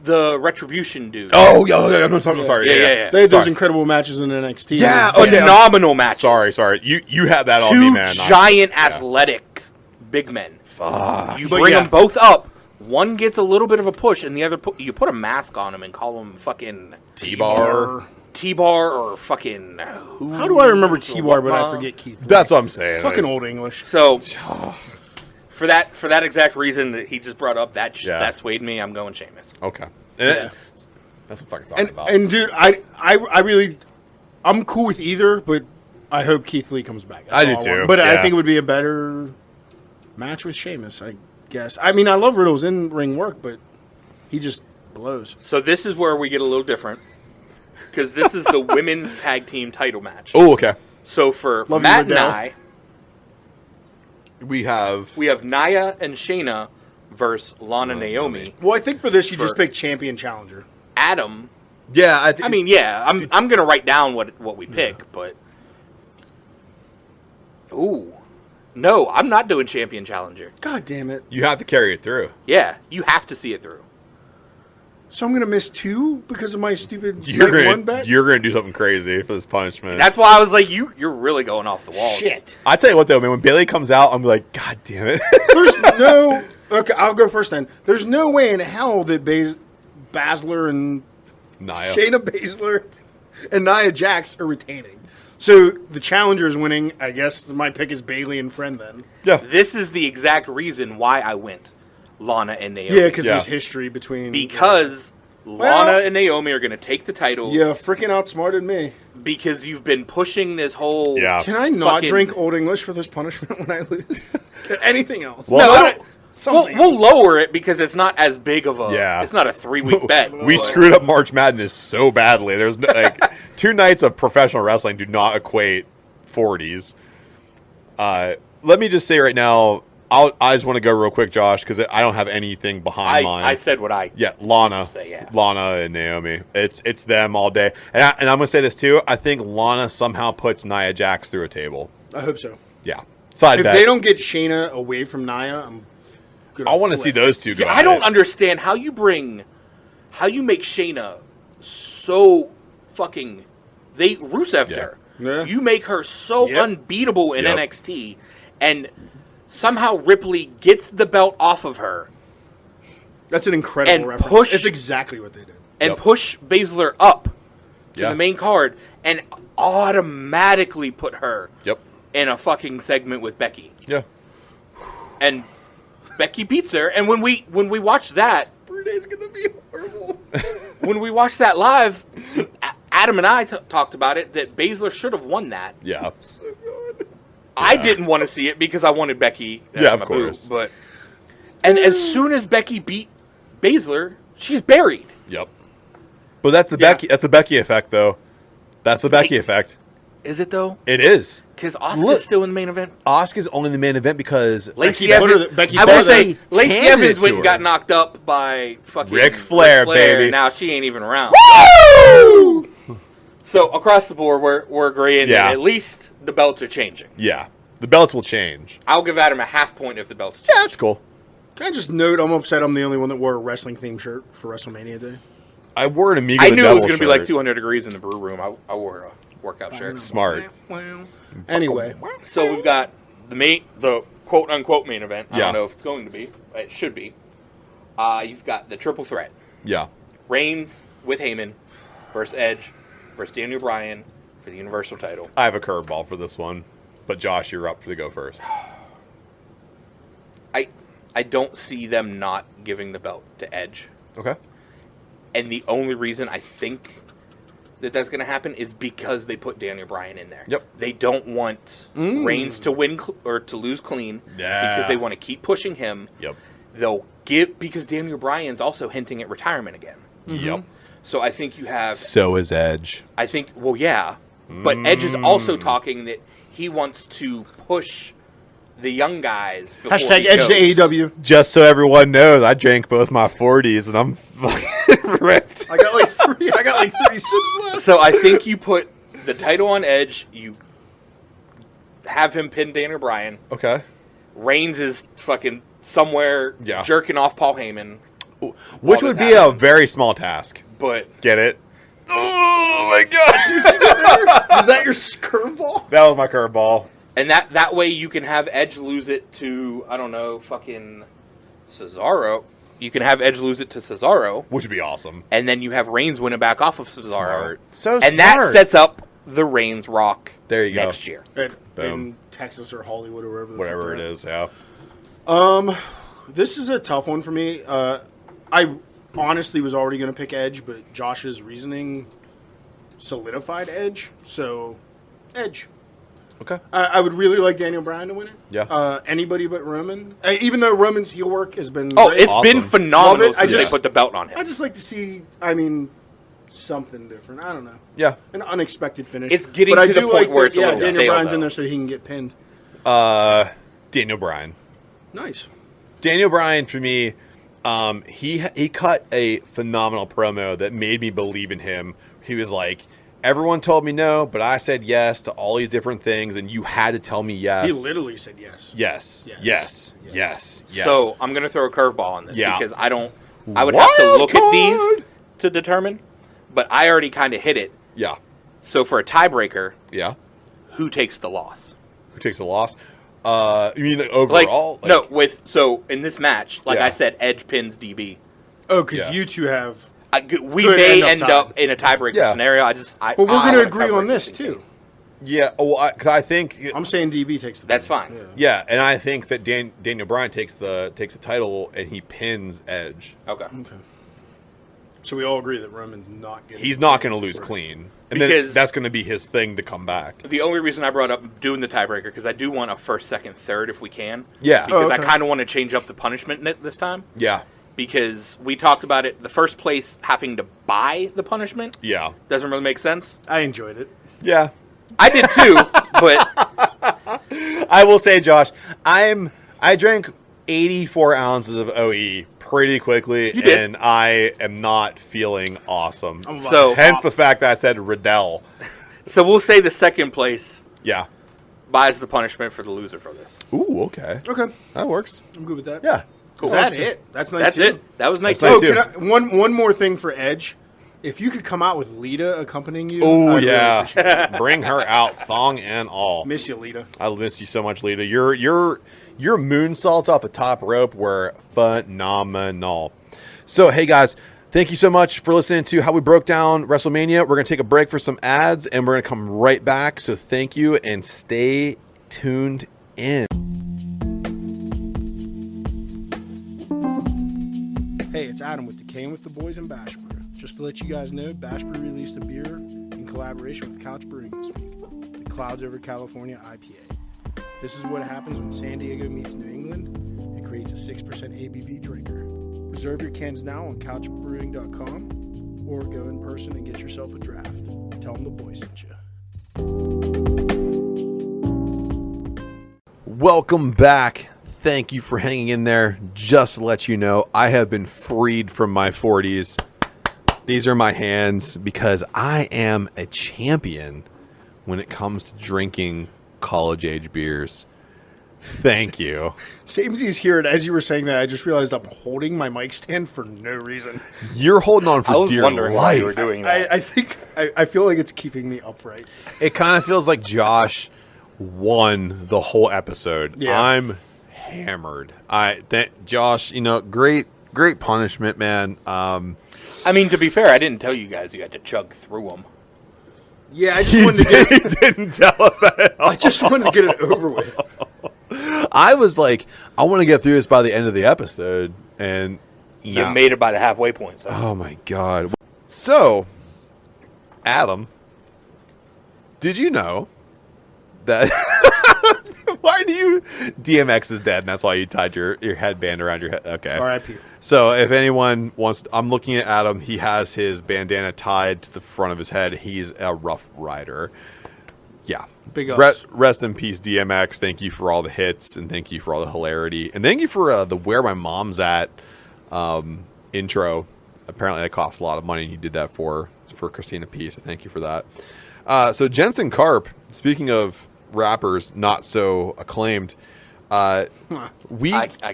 The Retribution dude.
Oh, yeah, I'm sorry.
Yeah.
They had those
Sorry.
incredible matches in NXT.
Yeah,
But
okay.
Phenomenal match.
Sorry. You had that on
Two
me, man.
giant athletic big men.
Fuck.
You
But
bring
yeah.
them both up. One gets a little bit of a push, and the other you put a mask on him and call him fucking
T-bar.
T-bar or fucking.
How do I remember T-Bar, but I forget Keith Lee?
That's what I'm saying.
fucking Olde English.
So for that exact reason that he just brought up, that swayed me. I'm going Sheamus.
Okay.
Yeah.
That's what I'm fucking talking about.
And dude, I really, I'm cool with either, but I hope Keith Lee comes back. That's
I do
all
too,
want. But I
yeah.
think it would be a better match with Sheamus, I guess. I mean, I love Riddle's in-ring work, but he just blows.
So this is where we get a little different because this is the women's tag team title match.
Oh, okay.
So for
Love you,
Matt and
Riddell.
I,
We have
Nia and Shayna versus Lana Naomi.
Well, I think for this, you
For-
just pick champion challenger.
Adam.
Yeah,
I mean, yeah, I'm gonna write down what we pick, but ooh, no, I'm not doing champion challenger.
God damn it.
you have to carry it through.
Yeah, you have to see it through.
So I'm going to miss two because of my stupid
You're
night one
gonna
bet?
do something crazy for this punishment.
That's why I was like, you're really going off the walls.
Shit.
I tell you what though, man, when Bailey comes out, I'm like, God damn it.
There's no... Okay, I'll go first then. There's no way in hell that Baszler and
Nia.
Shayna Baszler and Nia Jax are retaining. So the challenger is winning. I guess my pick is Bailey and Friend then.
Yeah.
This is the exact reason why I went Lana and Naomi.
Yeah, because
Yeah.
there's history between...
because Lana and Naomi are going to take the titles.
You freaking outsmarted me.
Because you've been pushing this whole.
Yeah.
Can I not
Fucking-
drink Old English for this punishment when I lose? Anything else?
Well,
No,
no,
I don't-
Something
We'll
else.
lower it because it's not as big of a.
Yeah.
It's not a 3-week bet.
We
but-
screwed up March Madness so badly. There's no, like 2 nights of professional wrestling do not equate 40s. Let me just say right now, I just want to go real quick, Josh, because I don't have anything behind mine.
I said what I
Lana.
say, yeah.
Lana and Naomi. It's them all day. And I'm going to say this, too. I think Lana somehow puts Nia Jax through a table.
I hope so.
Yeah. Side
If
bet.
they don't get Shayna away from Nia, I'm good.
I want to see those two go
I don't understand how you make Shayna so fucking Rusev her.
Yeah.
You make her so unbeatable in
Yep.
NXT, and somehow Ripley gets the belt off of her
That's an incredible
And
reference.
push-
It's exactly what they did.
and
Yep.
push Baszler up to
Yeah.
the main card and automatically put her
Yep.
in a fucking segment with Becky.
Yeah.
And Becky beats her, and when we watched that,
Brunei's gonna be horrible.
when we watched that live, Adam and I talked about it, that Baszler should have won that.
Yeah.
So good.
I didn't want to see it because I wanted Becky.
Yeah, of
my boo,
course.
But and as soon as Becky beat Baszler, she's buried.
Yep. But that's the Becky. That's the Becky effect, though. That's the Becky effect.
Is it though?
It is.
Because
Look.
Asuka's still in the main event.
Asuka's only the main event because
Lacey
Becky
Evans.
Butter- Becky
I will
Butter
say Lacey
handed
Evans
it
went
to
and
her.
got knocked up by fucking
Ric Flair, baby.
Now she ain't even around.
Woo!
So across the board, we're agreeing
Yeah.
that at least the belts are changing.
Yeah, the belts will change.
I'll give Adam a half point if the belts change.
Yeah, that's cool.
Can I just note, I'm upset I'm the only one that wore a wrestling themed shirt for WrestleMania Day.
I wore an Amigo
I
the
knew it was
Devil
going to be like
shirt.
200 degrees in the brew room. I wore a workout shirt.
Smart.
Anyway,
So we've got the quote unquote main event. I
Yeah.
don't know if it's going to be. It should be. You've got the triple threat:
Yeah.
Reigns with Heyman versus Edge versus Daniel Bryan for the Universal title.
I have a curveball for this one, but Josh, you're up to go first.
I don't see them not giving the belt to Edge,
Okay.
and the only reason I think that that's going to happen is because they put Daniel Bryan in there.
Yep.
They don't want Reigns to win or to lose clean
Yeah.
because they want to keep pushing him.
Yep.
They'll give because Daniel Bryan's also hinting at retirement again.
Yep.
So I think you have.
So is Edge.
I think yeah, but Edge is also talking that he wants to push the young guys. Before
hashtag
he
Edge
goes.
to AEW.
Just so everyone knows, I drank both my 40s and I'm fucking ripped.
I got like three sips left.
So I think you put the title on Edge. You have him pin Daniel Bryan.
Okay.
Reigns is fucking somewhere jerking off Paul Heyman.
Which
all
would
this
be a
happens.
very small task.
But
Get it? Oh my gosh.
Is that your curveball?
That was my curveball.
and that way you can have Edge lose it to I don't know fucking Cesaro. You can have Edge lose it to Cesaro,
Which would be awesome.
and then you have Reigns win it back off of Cesaro.
Smart. So
and
smart.
that sets up the Reigns Rock
There you go.
next year.
In
Boom.
Texas or Hollywood or wherever. the
Whatever
fuck
it
they're
is, yeah.
at. This is a tough one for me. I honestly was already going to pick Edge, but Josh's reasoning solidified Edge. So, Edge.
Okay.
I would really like Daniel Bryan to win it.
Yeah.
Anybody but Roman. Even though Roman's heel work has been
Oh,
great,
it's been
Awesome.
phenomenal
Love it.
since
I
they
just-
put the belt on him.
I just like to see, something different. I don't know.
Yeah.
An unexpected finish.
It's getting
but I
to the
do
point
like
where
that,
it's a little
Daniel
stale,
Bryan's in
though.
there so he can get pinned.
Daniel Bryan.
Nice.
Daniel Bryan, for me, he cut a phenomenal promo that made me believe in him. He was like, everyone told me no, but I said yes to all these different things, and you had to tell me yes.
He literally said yes.
Yes.
Yes.
Yes. Yes. Yes.
So I'm going to throw a curveball on this
Yeah.
because I would have to
Wild
look at these
card!
to determine, but I already kind of hit it.
Yeah.
So for a tiebreaker,
Yeah.
who takes the loss?
Who takes the loss? You mean overall?
No, so in this match, like
Yeah.
I said, Edge pins DB.
Oh, because
Yeah.
you two have.
We
Could
may
end
end
up
up in a tiebreaker
Yeah.
scenario.
But we're going to agree on this, too.
Yeah. Well, because I think
I'm saying DB takes the.
That's fine.
Yeah, and I think that Daniel Bryan takes the title and he pins Edge.
Okay.
Okay. So we all agree that Roman's not getting.
He's not going to lose clean, and then
Because-
that's going to be his thing to come back.
The only reason I brought up doing the tiebreaker because I do want a first, second, third if we can.
Yeah.
Because
Oh,
I
okay.
kind of want to change up the punishment this time.
Yeah.
Because we talked about it, the first place having to buy the punishment
Yeah.
doesn't really make sense.
I enjoyed it.
Yeah.
I did too, but
I will say, Josh, I I drank 84 ounces of OE pretty quickly, and I am not feeling awesome.
So
hence the fact that I said Riddell.
So we'll say the second place
Yeah.
buys the punishment for the loser for this.
Ooh, okay.
Okay.
That works.
I'm good with that.
Yeah.
Is that it? That's nice.
That's
too.
it. That was nice.
That's
too.
nice.
Oh, one more thing for Edge. If you could come out with Lita accompanying you.
Oh,
I'd really
yeah.
appreciate it.
Bring her out, thong and all.
Miss you, Lita.
I miss you so much, Lita. Your moonsaults off the top rope were phenomenal. So, hey, guys, thank you so much for listening to how we broke down WrestleMania. We're going to take a break for some ads, and we're going to come right back. So thank you, and stay tuned in.
Hey, it's Adam with the K and with the Boys in Bash Brew. Just to let you guys know, Bash Brew released a beer in collaboration with Couch Brewing this week, the Clouds Over California IPA. This is what happens when San Diego meets New England. It creates a 6% ABV drinker. Reserve your cans now on couchbrewing.com or go in person and get yourself a draft. Tell them the boys sent you.
Welcome back. Thank you for hanging in there. Just to let you know, I have been freed from my 40s. These are my hands because I am a champion when it comes to drinking college-age beers. Thank you.
Samesies here, and as you were saying that, I just realized I'm holding my mic stand for no reason.
You're holding on
I
for
was
dear
wondering why you were
life.
doing that.
I feel like it's keeping me upright.
It kind of feels like Josh won the whole episode.
Yeah.
I'm hammered. Josh, great punishment, man.
I mean, to be fair, I didn't tell you guys you had to chug through them.
Yeah, I just wanted to get
He didn't tell us that.
I just wanted to get it over with.
I was like, I want to get through this by the end of the episode, and
You made it by the halfway point. So.
oh my god. So, Adam, did you know that why do you DMX is dead, and that's why you tied your headband around your head? Okay.
R.I.P.
So if anyone wants, I'm looking at Adam. He has his bandana tied to the front of his head. He's a Rough Rider. Yeah.
Big ups.
Rest in peace, DMX. Thank you for all the hits, and thank you for all the hilarity, and thank you for the "Where My Mom's At" intro. Apparently, that cost a lot of money, and you did that for Christina P. So thank you for that. So Jensen Karp. Speaking of rappers not so acclaimed,
I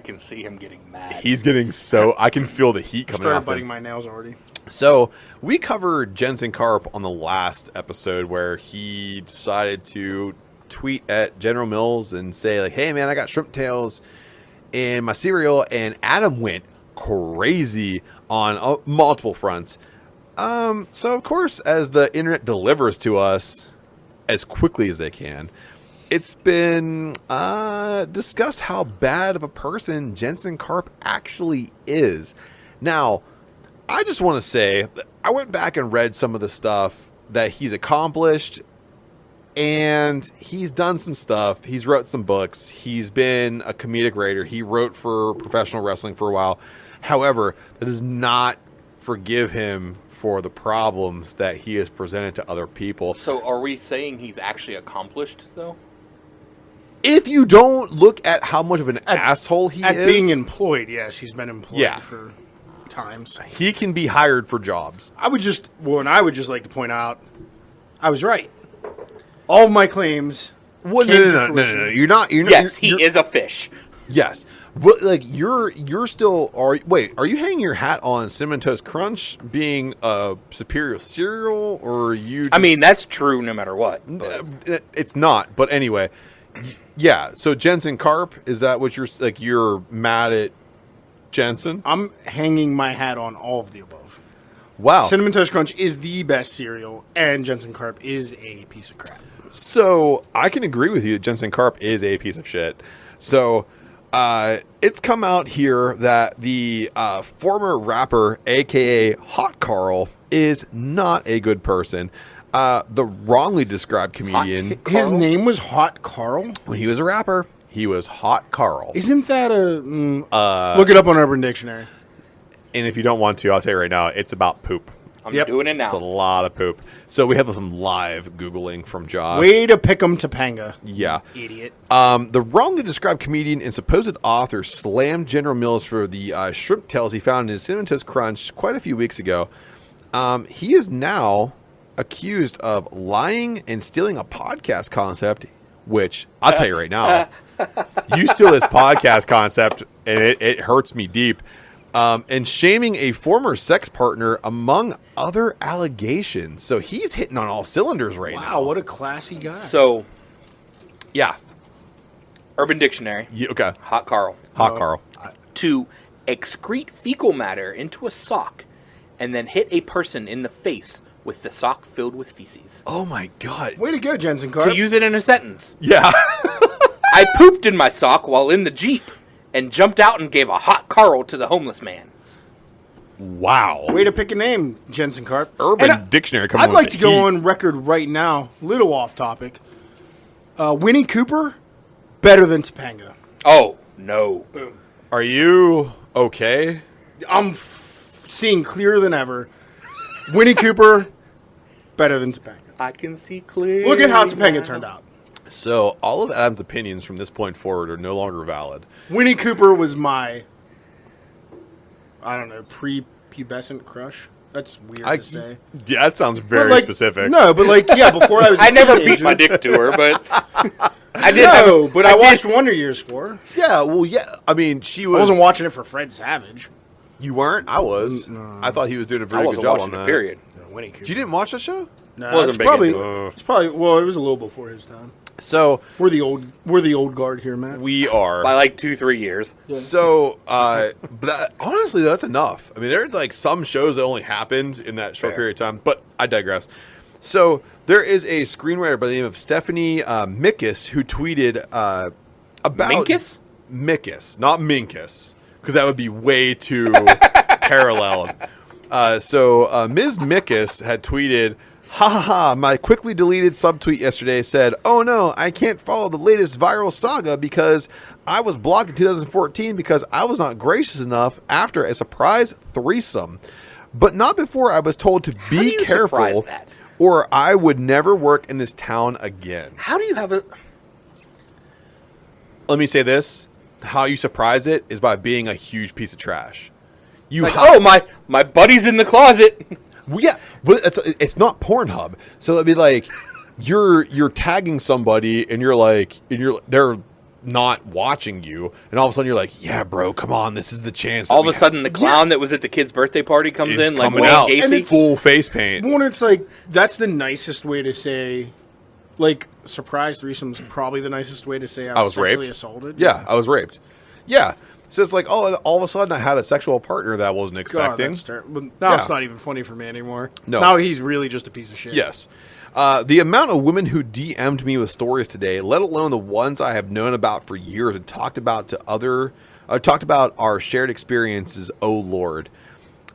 can see him getting mad.
he's getting so I can feel the heat coming
Started
off
biting
him.
my nails already.
So we covered Jensen Karp on the last episode where he decided to tweet at General Mills and say like, "Hey man, I got shrimp tails in my cereal," and Adam went crazy on multiple fronts. So of course, as the internet delivers to us as quickly as they can, it's been discussed how bad of a person Jensen Karp actually is. Now, I just want to say, I went back and read some of the stuff that he's accomplished, and he's done some stuff. He's wrote some books. He's been a comedic writer. He wrote for professional wrestling for a while. However, that does not forgive him for the problems that he has presented to other people.
So are we saying he's actually accomplished, though?
If you don't look at how much of an asshole he
At
is,
being employed, yes, he's been employed
Yeah.
for times.
he can be hired for jobs.
I would just like to point out, I was right. All of my claims.
Well,
came to
no.
fruition.
You're not.
Yes, he
you're,
is a fish.
Yes, but like you're still. Are you hanging your hat on Cinnamon Toast Crunch being a superior cereal, or are you?
I
just-
mean, that's true no matter what. But
It's not. But anyway, yeah. So Jensen Karp, is that what you're like? You're mad at Jensen?
I'm hanging my hat on all of the above.
Wow.
Cinnamon Toast Crunch is the best cereal, and Jensen Karp is a piece of crap.
So I can agree with you that Jensen Karp is a piece of shit. So it's come out here that the former rapper, a.k.a. Hot Carl, is not a good person. The wrongly described comedian,
His
Carl,
name was Hot Carl?
when he was a rapper, he was Hot Carl.
Isn't that a... look it up on Urban Dictionary.
And if you don't want to, I'll tell you right now, it's about poop.
I'm
Yep.
doing it
It's a
now.
lot of poop. So we have some live Googling from Josh.
Way to pick 'em Topanga.
Yeah.
Idiot.
The wrongly described comedian and supposed author slammed General Mills for the shrimp tails he found in his Cinnamon Toast Crunch quite a few weeks ago. He is now accused of lying and stealing a podcast concept, which I'll tell you right now, you steal this podcast concept and it hurts me deep. And shaming a former sex partner, among other allegations. So he's hitting on all cylinders right now.
Wow, what a classy guy.
So,
Yeah.
Urban Dictionary,
Okay.
Hot Carl.
Hot Carl.
To excrete fecal matter into a sock and then hit a person in the face with the sock filled with feces.
Oh my God.
Way to go, Jensen Carp.
To use it in a sentence.
Yeah.
I pooped in my sock while in the Jeep and jumped out and gave a hot Carl to the homeless man.
Wow.
Way to pick a name, Jensen Carp.
Urban
And
Dictionary coming
I'd
with
like
the
to go
heat.
on record right now, little off topic. Winnie Cooper, better than Topanga.
Oh, no.
Boom.
Are you okay?
I'm seeing clearer than ever. Winnie Cooper, better than Topanga.
I can see clearly.
Look at how Topanga turned out.
So all of Adam's opinions from this point forward are no longer valid.
Winnie Cooper was my, I don't know, prepubescent crush. That's weird to say.
Yeah, that sounds very
But, like,
specific.
No, but like, yeah, before I was a
I never beat
teenager-
my dick to her, but I did.
No,
have,
but I watched Wonder Years for her.
Yeah, well, yeah. I mean, she
I
was.
wasn't watching it for Fred Savage.
You weren't? I was. I thought he was doing a
I
very good
wasn't
job
watching
on
it.
that.
Period.
Winnie Cooper.
You didn't watch that show?
No,
Wasn't
it's
big
probably,
into
it's probably, well, it was a little before his time.
So
We're the old guard here, Matt.
we are.
By like 2-3 years.
So, but honestly, that's enough. I mean, there's like some shows that only happened in that short
Fair.
period of time, but I digress. So, there is a screenwriter by the name of Stephanie Mickes who tweeted about
Minkus?
Mickes, not Minkus, because that would be way too paralleled. So, Ms. Mickes had tweeted, "Ha ha ha, my quickly deleted subtweet yesterday said, oh no, I can't follow the latest viral saga because I was blocked in 2014 because I was not gracious enough after a surprise threesome. But not before I was told to
do
be
you
careful
surprise that?
or I would never work in this town again."
How do you have a...
Let me say this. How you surprise it is by being a huge piece of trash. You
Like,
hi-
oh, my buddy's in the closet.
Well, yeah, but it's not Pornhub. So it'd be like you're tagging somebody and they're not watching you, and all of a sudden you're like, yeah, bro, come on, this is the chance.
All of a sudden, the clown that was at the kid's birthday party comes
is
in, like
coming
Wayne
out
Gacy.
full face paint.
Well, it's like, that's the nicest way to say, like, surprise threesome's probably the nicest way to say I was sexually
raped.
assaulted.
Yeah, I was raped. Yeah, so it's like, oh, all of a sudden I had a sexual partner that I wasn't
God,
expecting.
that's terrible. But now
Yeah.
it's not even funny for me anymore.
No.
Now he's really just a piece of shit.
Yes. The amount of women who DM'd me with stories today, let alone the ones I have known about for years and talked about our shared experiences. Oh Lord.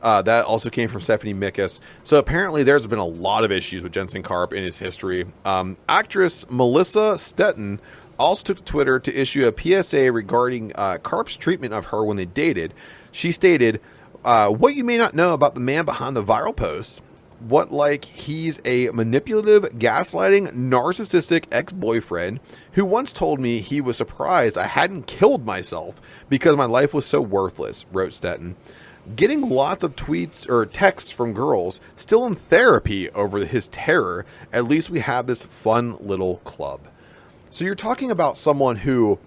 That also came from Stephanie Mickes. So apparently there's been a lot of issues with Jensen Karp in his history. Actress Melissa Stetton also took to Twitter to issue a PSA regarding Karp's treatment of her when they dated. She stated, what you may not know about the man behind the viral post. What, like, he's a manipulative, gaslighting, narcissistic ex-boyfriend who once told me he was surprised I hadn't killed myself because my life was so worthless, wrote Stetton. Getting lots of tweets or texts from girls still in therapy over his terror. At least we have this fun little club. So you're talking about someone who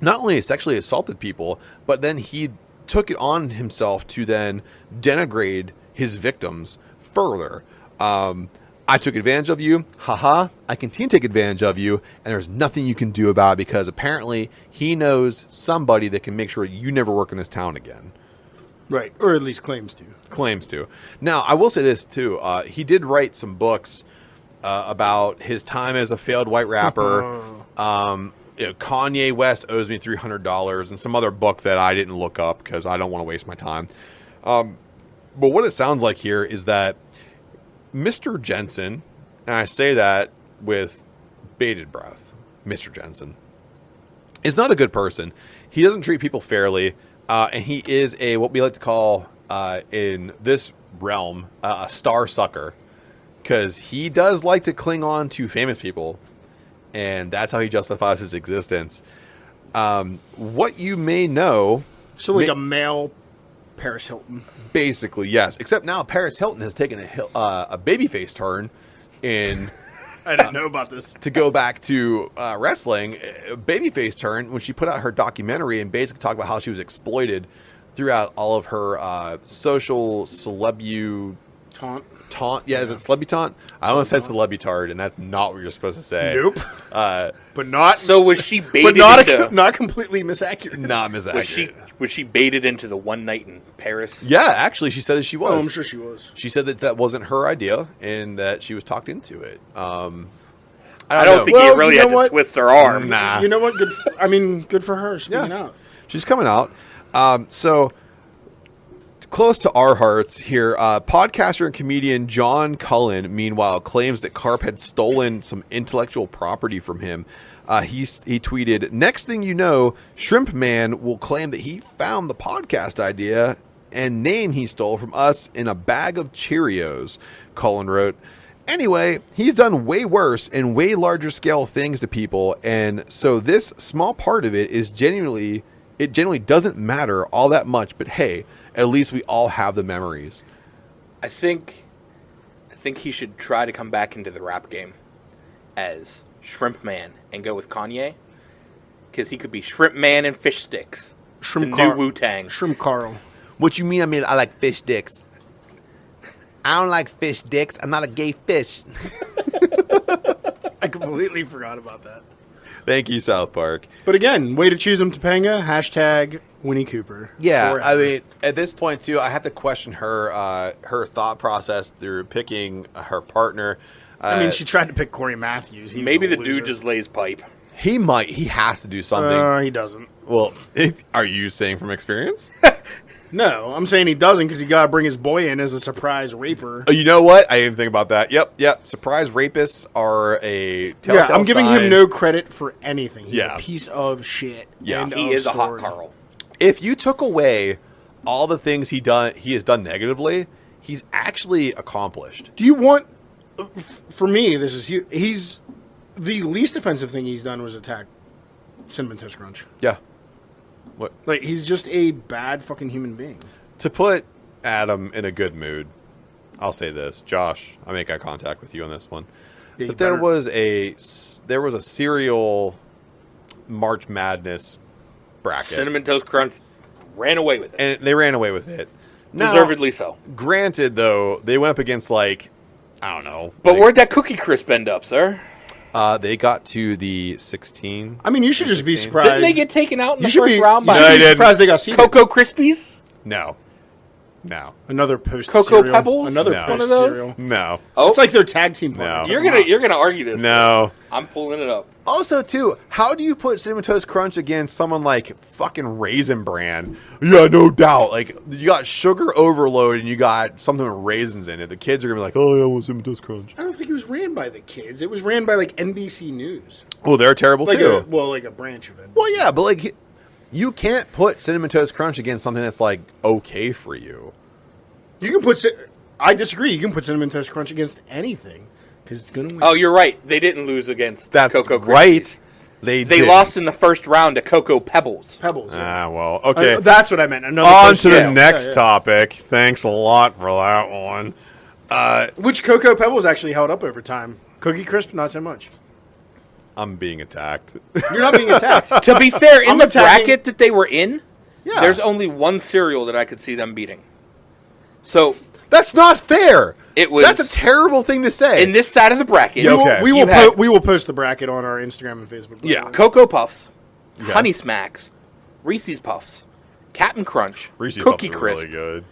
not only sexually assaulted people, but then he took it on himself to then denigrate his victims further. I took advantage of you. Haha. I continue to take advantage of you. And there's nothing you can do about it because apparently he knows somebody that can make sure you never work in this town again.
Right. Or at least claims to.
Claims to. Now, I will say this too. He did write some books about his time as a failed white rapper. Kanye West owes me $300 and some other book that I didn't look up because I don't want to waste my time. But what it sounds like here is that Mr. Jensen, and I say that with bated breath, Mr. Jensen, is not a good person. He doesn't treat people fairly, and he is what we like to call, in this realm a star sucker, because he does like to cling on to famous people, and that's how he justifies his existence. What you may know,
So like a male Paris Hilton.
basically, yes. Except now Paris Hilton has taken a babyface turn in.
I didn't know about this.
To go back to wrestling, babyface turn when she put out her documentary and basically talked about how she was exploited throughout all of her social taunt. Yeah, is it celebutaunt? I almost said celebutard, and that's not what you're supposed to say.
Nope. But not.
So was she baited
But not
into?
not completely misaccurate.
Not misaccurate.
Was she baited into the one night in Paris?
Yeah, actually, she said that she was.
Oh, I'm sure she was.
She said that wasn't her idea, and that she was talked into it.
I don't think
Well,
he really
you
had
know
to
what?
twist her arm.
Nah.
You know what? Good for her speaking out.
She's coming out. So close to our hearts here, podcaster and comedian John Cullen, meanwhile, claims that Karp had stolen some intellectual property from him. He tweeted, "Next thing you know, Shrimp Man will claim that he found the podcast idea and name he stole from us in a bag of Cheerios," Cullen wrote. Anyway, he's done way worse and way larger scale things to people, and so this small part of it genuinely doesn't matter all that much, but hey, at least we all have the memories.
I think he should try to come back into the rap game as Shrimp Man and go with Kanye, because he could be Shrimp Man and Fish Sticks, the new Wu-Tang.
Shrimp Carl.
What you mean? I mean, I like fish dicks. I don't like fish dicks. I'm not a gay fish.
I completely forgot about that.
Thank you, South Park.
But again, way to choose him, Topanga. Hashtag Winnie Cooper.
Yeah,
Forever.
I mean, at this point, too, I have to question her thought process through picking her partner.
I mean, she tried to pick Corey Matthews. He
Maybe
was
the
a
dude
loser.
just lays pipe.
He has to do something.
He doesn't.
Well, are you saying from experience?
No, I'm saying he doesn't because he got to bring his boy in as a surprise raper.
Oh, you know what? I didn't think about that. Yep. Surprise rapists are a telltale
Yeah, I'm giving
sign.
him no credit for anything. He's
Yeah.
a piece of shit.
Yeah.
End
He
of
is a hot
story.
Carl.
If you took away all the things he has done negatively, he's actually accomplished.
Do you want? For me, this is he's the least offensive thing he's done was attack Cinnamon Toast Crunch.
Yeah. What?
Like he's just a bad fucking human being.
To put Adam in a good mood, I'll say this, Josh. I make eye contact with you on this one.
Yeah,
But there was a serial March Madness bracket,
Cinnamon Toast Crunch ran away with it.
and they ran away with it. Now,
Deservedly so.
Granted, though, they went up against I don't know.
But where'd that Cookie Crisp end up, sir?
They got to the 16.
I mean, you should just be
16.
surprised.
Didn't they get taken out in
You
the
should
first
be,
round
you
by
should be
they didn't.
surprised they got seeded.
Cocoa Krispies?
No.
Another post
Cocoa
cereal.
Pebbles?
Another
No.
post
One of those?
cereal.
No.
Oh,
It's like their tag team partner.
No.
you're gonna argue this.
No.
I'm pulling it up.
Also, too, how do you put Cinnamon Toast Crunch against someone like fucking Raisin Bran? Yeah, no doubt. Like, you got sugar overload and you got something with raisins in it. The kids are going to be like, oh, yeah, I want Cinnamon Toast Crunch.
I don't think it was ran by the kids. It was ran by like NBC News.
Oh, they're terrible,
Like
too.
like a branch of it.
Well, yeah, but like, you can't put Cinnamon Toast Crunch against something that's like okay for you.
You can put. I disagree. You can put Cinnamon Toast Crunch against anything because it's gonna win.
Oh, you're right. They didn't lose against
That's
Cocoa Krispies.
right. They
They
didn't.
lost in the first round to Cocoa Pebbles.
Pebbles. Yeah.
Ah, well, okay.
That's what I meant. Another
On
post
to the
cereal.
next
Yeah, yeah.
topic. Thanks a lot for that one.
Which Cocoa Pebbles actually held up over time. Cookie Crisp, not so much.
I'm being attacked.
You're not being attacked.
To be fair, in
I'm
the
attacking-
bracket that they were in,
Yeah.
there's only one cereal that I could see them beating. So
That's not fair.
It was-
That's a terrible thing to say.
in this side of the bracket,
Yeah, okay.
We
You
will
had-
we will post the bracket on our Instagram and Facebook.
Yeah.
Cocoa Puffs, Honey Smacks, Reese's Puffs, Captain Crunch,
Reese's
Cookie
Puffs are
Crisp,
really good.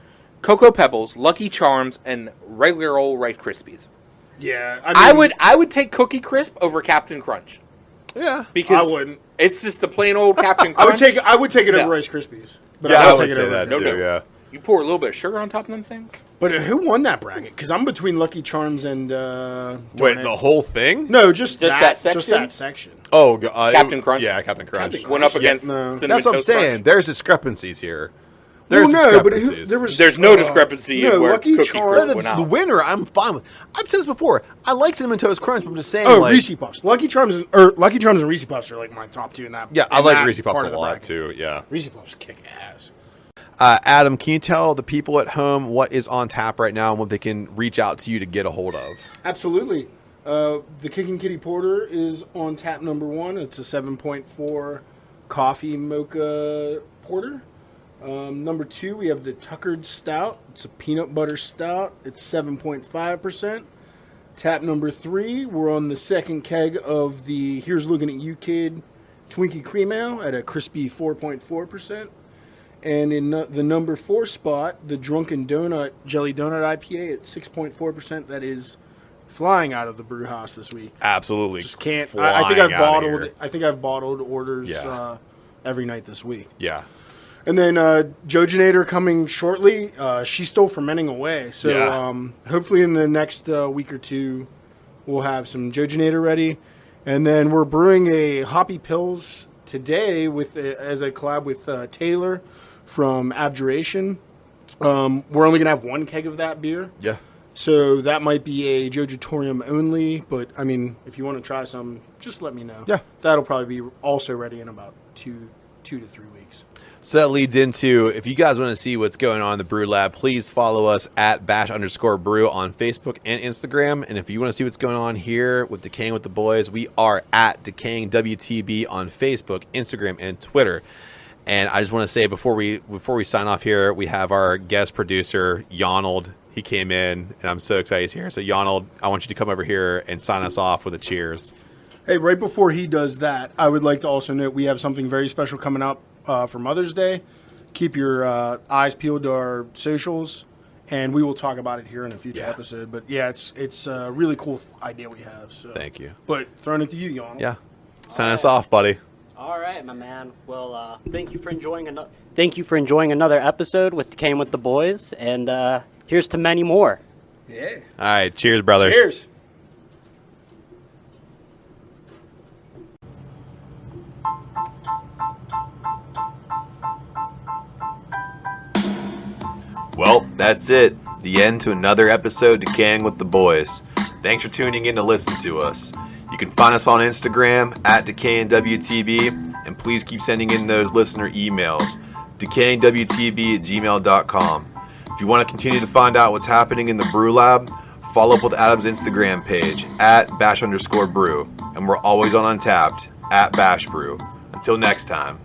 Cocoa Pebbles, Lucky Charms, and regular old Rice Krispies.
Yeah.
I would take Cookie Crisp over Captain Crunch
Yeah.
because
I wouldn't.
It's just the plain old Captain
I
Crunch.
would take it
No.
over Rice Krispies. But
Yeah, I
would
would
take it
say
over
that
No,
too,
no.
yeah.
You pour a little bit of sugar on top of them things.
But who won that bracket? Because I'm between Lucky Charms and.
Wait, the whole thing?
No, just
Just
that.
that
Just
section?
that section.
Oh,
Captain Crunch?
Yeah, Captain Crunch.
Captain
Went up
Crunch.
against
No.
Cinnamon
That's what I'm
Toast
saying.
Crunch.
There's discrepancies here. There's
no, but
discrepancies.
There's no discrepancy
no,
in where
Lucky
Cookie
Charms-
Crisp
The,
went
the
out.
winner, I'm fine with. I've said this before. I like Cinnamon Toast Crunch, but I'm just saying.
Oh,
like,
Reese Puffs. Lucky Charms and Reese Puffs are like my top two in that.
Yeah, I
in
like
that
Reese Puffs
part
a
of the
lot
bracket.
too. Yeah.
Reese Puffs kick ass.
Adam, can you tell the people at home what is on tap right now and what they can reach out to you to get a hold of?
Absolutely. The Kicking Kitty Porter is on tap number 1. It's a 7.4 coffee mocha porter. Number 2, we have the Tuckered Stout. It's a peanut butter stout. It's 7.5%. Tap number 3, we're on the second keg of the Here's Looking at You Kid Twinkie Cream Ale at a crispy 4.4%. And in the number 4 spot, the Drunken Donut Jelly Donut IPA at 6.4%. That is flying out of the brew house this week.
Absolutely.
Just can't.
Flying
I think I've
outta
bottled.
here.
I think I've bottled orders
Yeah.
every night this week.
Yeah.
And then Jojitorium coming shortly. She's still fermenting away, so
Yeah.
hopefully in the next week or two, we'll have some Jojitorium ready. And then we're brewing a Hoppy Pills today as a collab with Taylor from Abjuration. We're only gonna have 1 keg of that beer.
Yeah.
So that might be a Jojitorium only, but I mean, if you want to try some, just let me know.
Yeah.
That'll probably be also ready in about two to 3 weeks.
So that leads into, if you guys want to see what's going on in the Brew Lab, please follow us at @bash_brew on Facebook and Instagram. And if you want to see what's going on here with Decaying with the Boys, we are at Decaying WTB on Facebook, Instagram, and Twitter. And I just want to say before we sign off here, we have our guest producer, Yonald. He came in, and I'm so excited he's here. So, Yonald, I want you to come over here and sign us off with a cheers.
Hey, right before he does that, I would like to also note we have something very special coming up for Mother's Day. Keep your eyes peeled to our socials, and we will talk about it here in a future episode. But yeah, it's a really cool idea we have. So.
Thank you.
But throwing it to you, Yonald.
Yeah. Sign us off, buddy.
All right, my man. Well, thank you for enjoying another episode with Decaying with the Boys, and here's to many more.
Yeah.
All right. Cheers, brothers.
Cheers.
Well, that's it. The end to another episode Decaying with the Boys. Thanks for tuning in to listen to us. You can find us on Instagram at DecayingWTB, and please keep sending in those listener emails, decayingwtb@gmail.com. If you want to continue to find out what's happening in the Brew Lab, follow up with Adam's Instagram page at @bash_brew, and we're always on Untapped at @bashbrew. Until next time.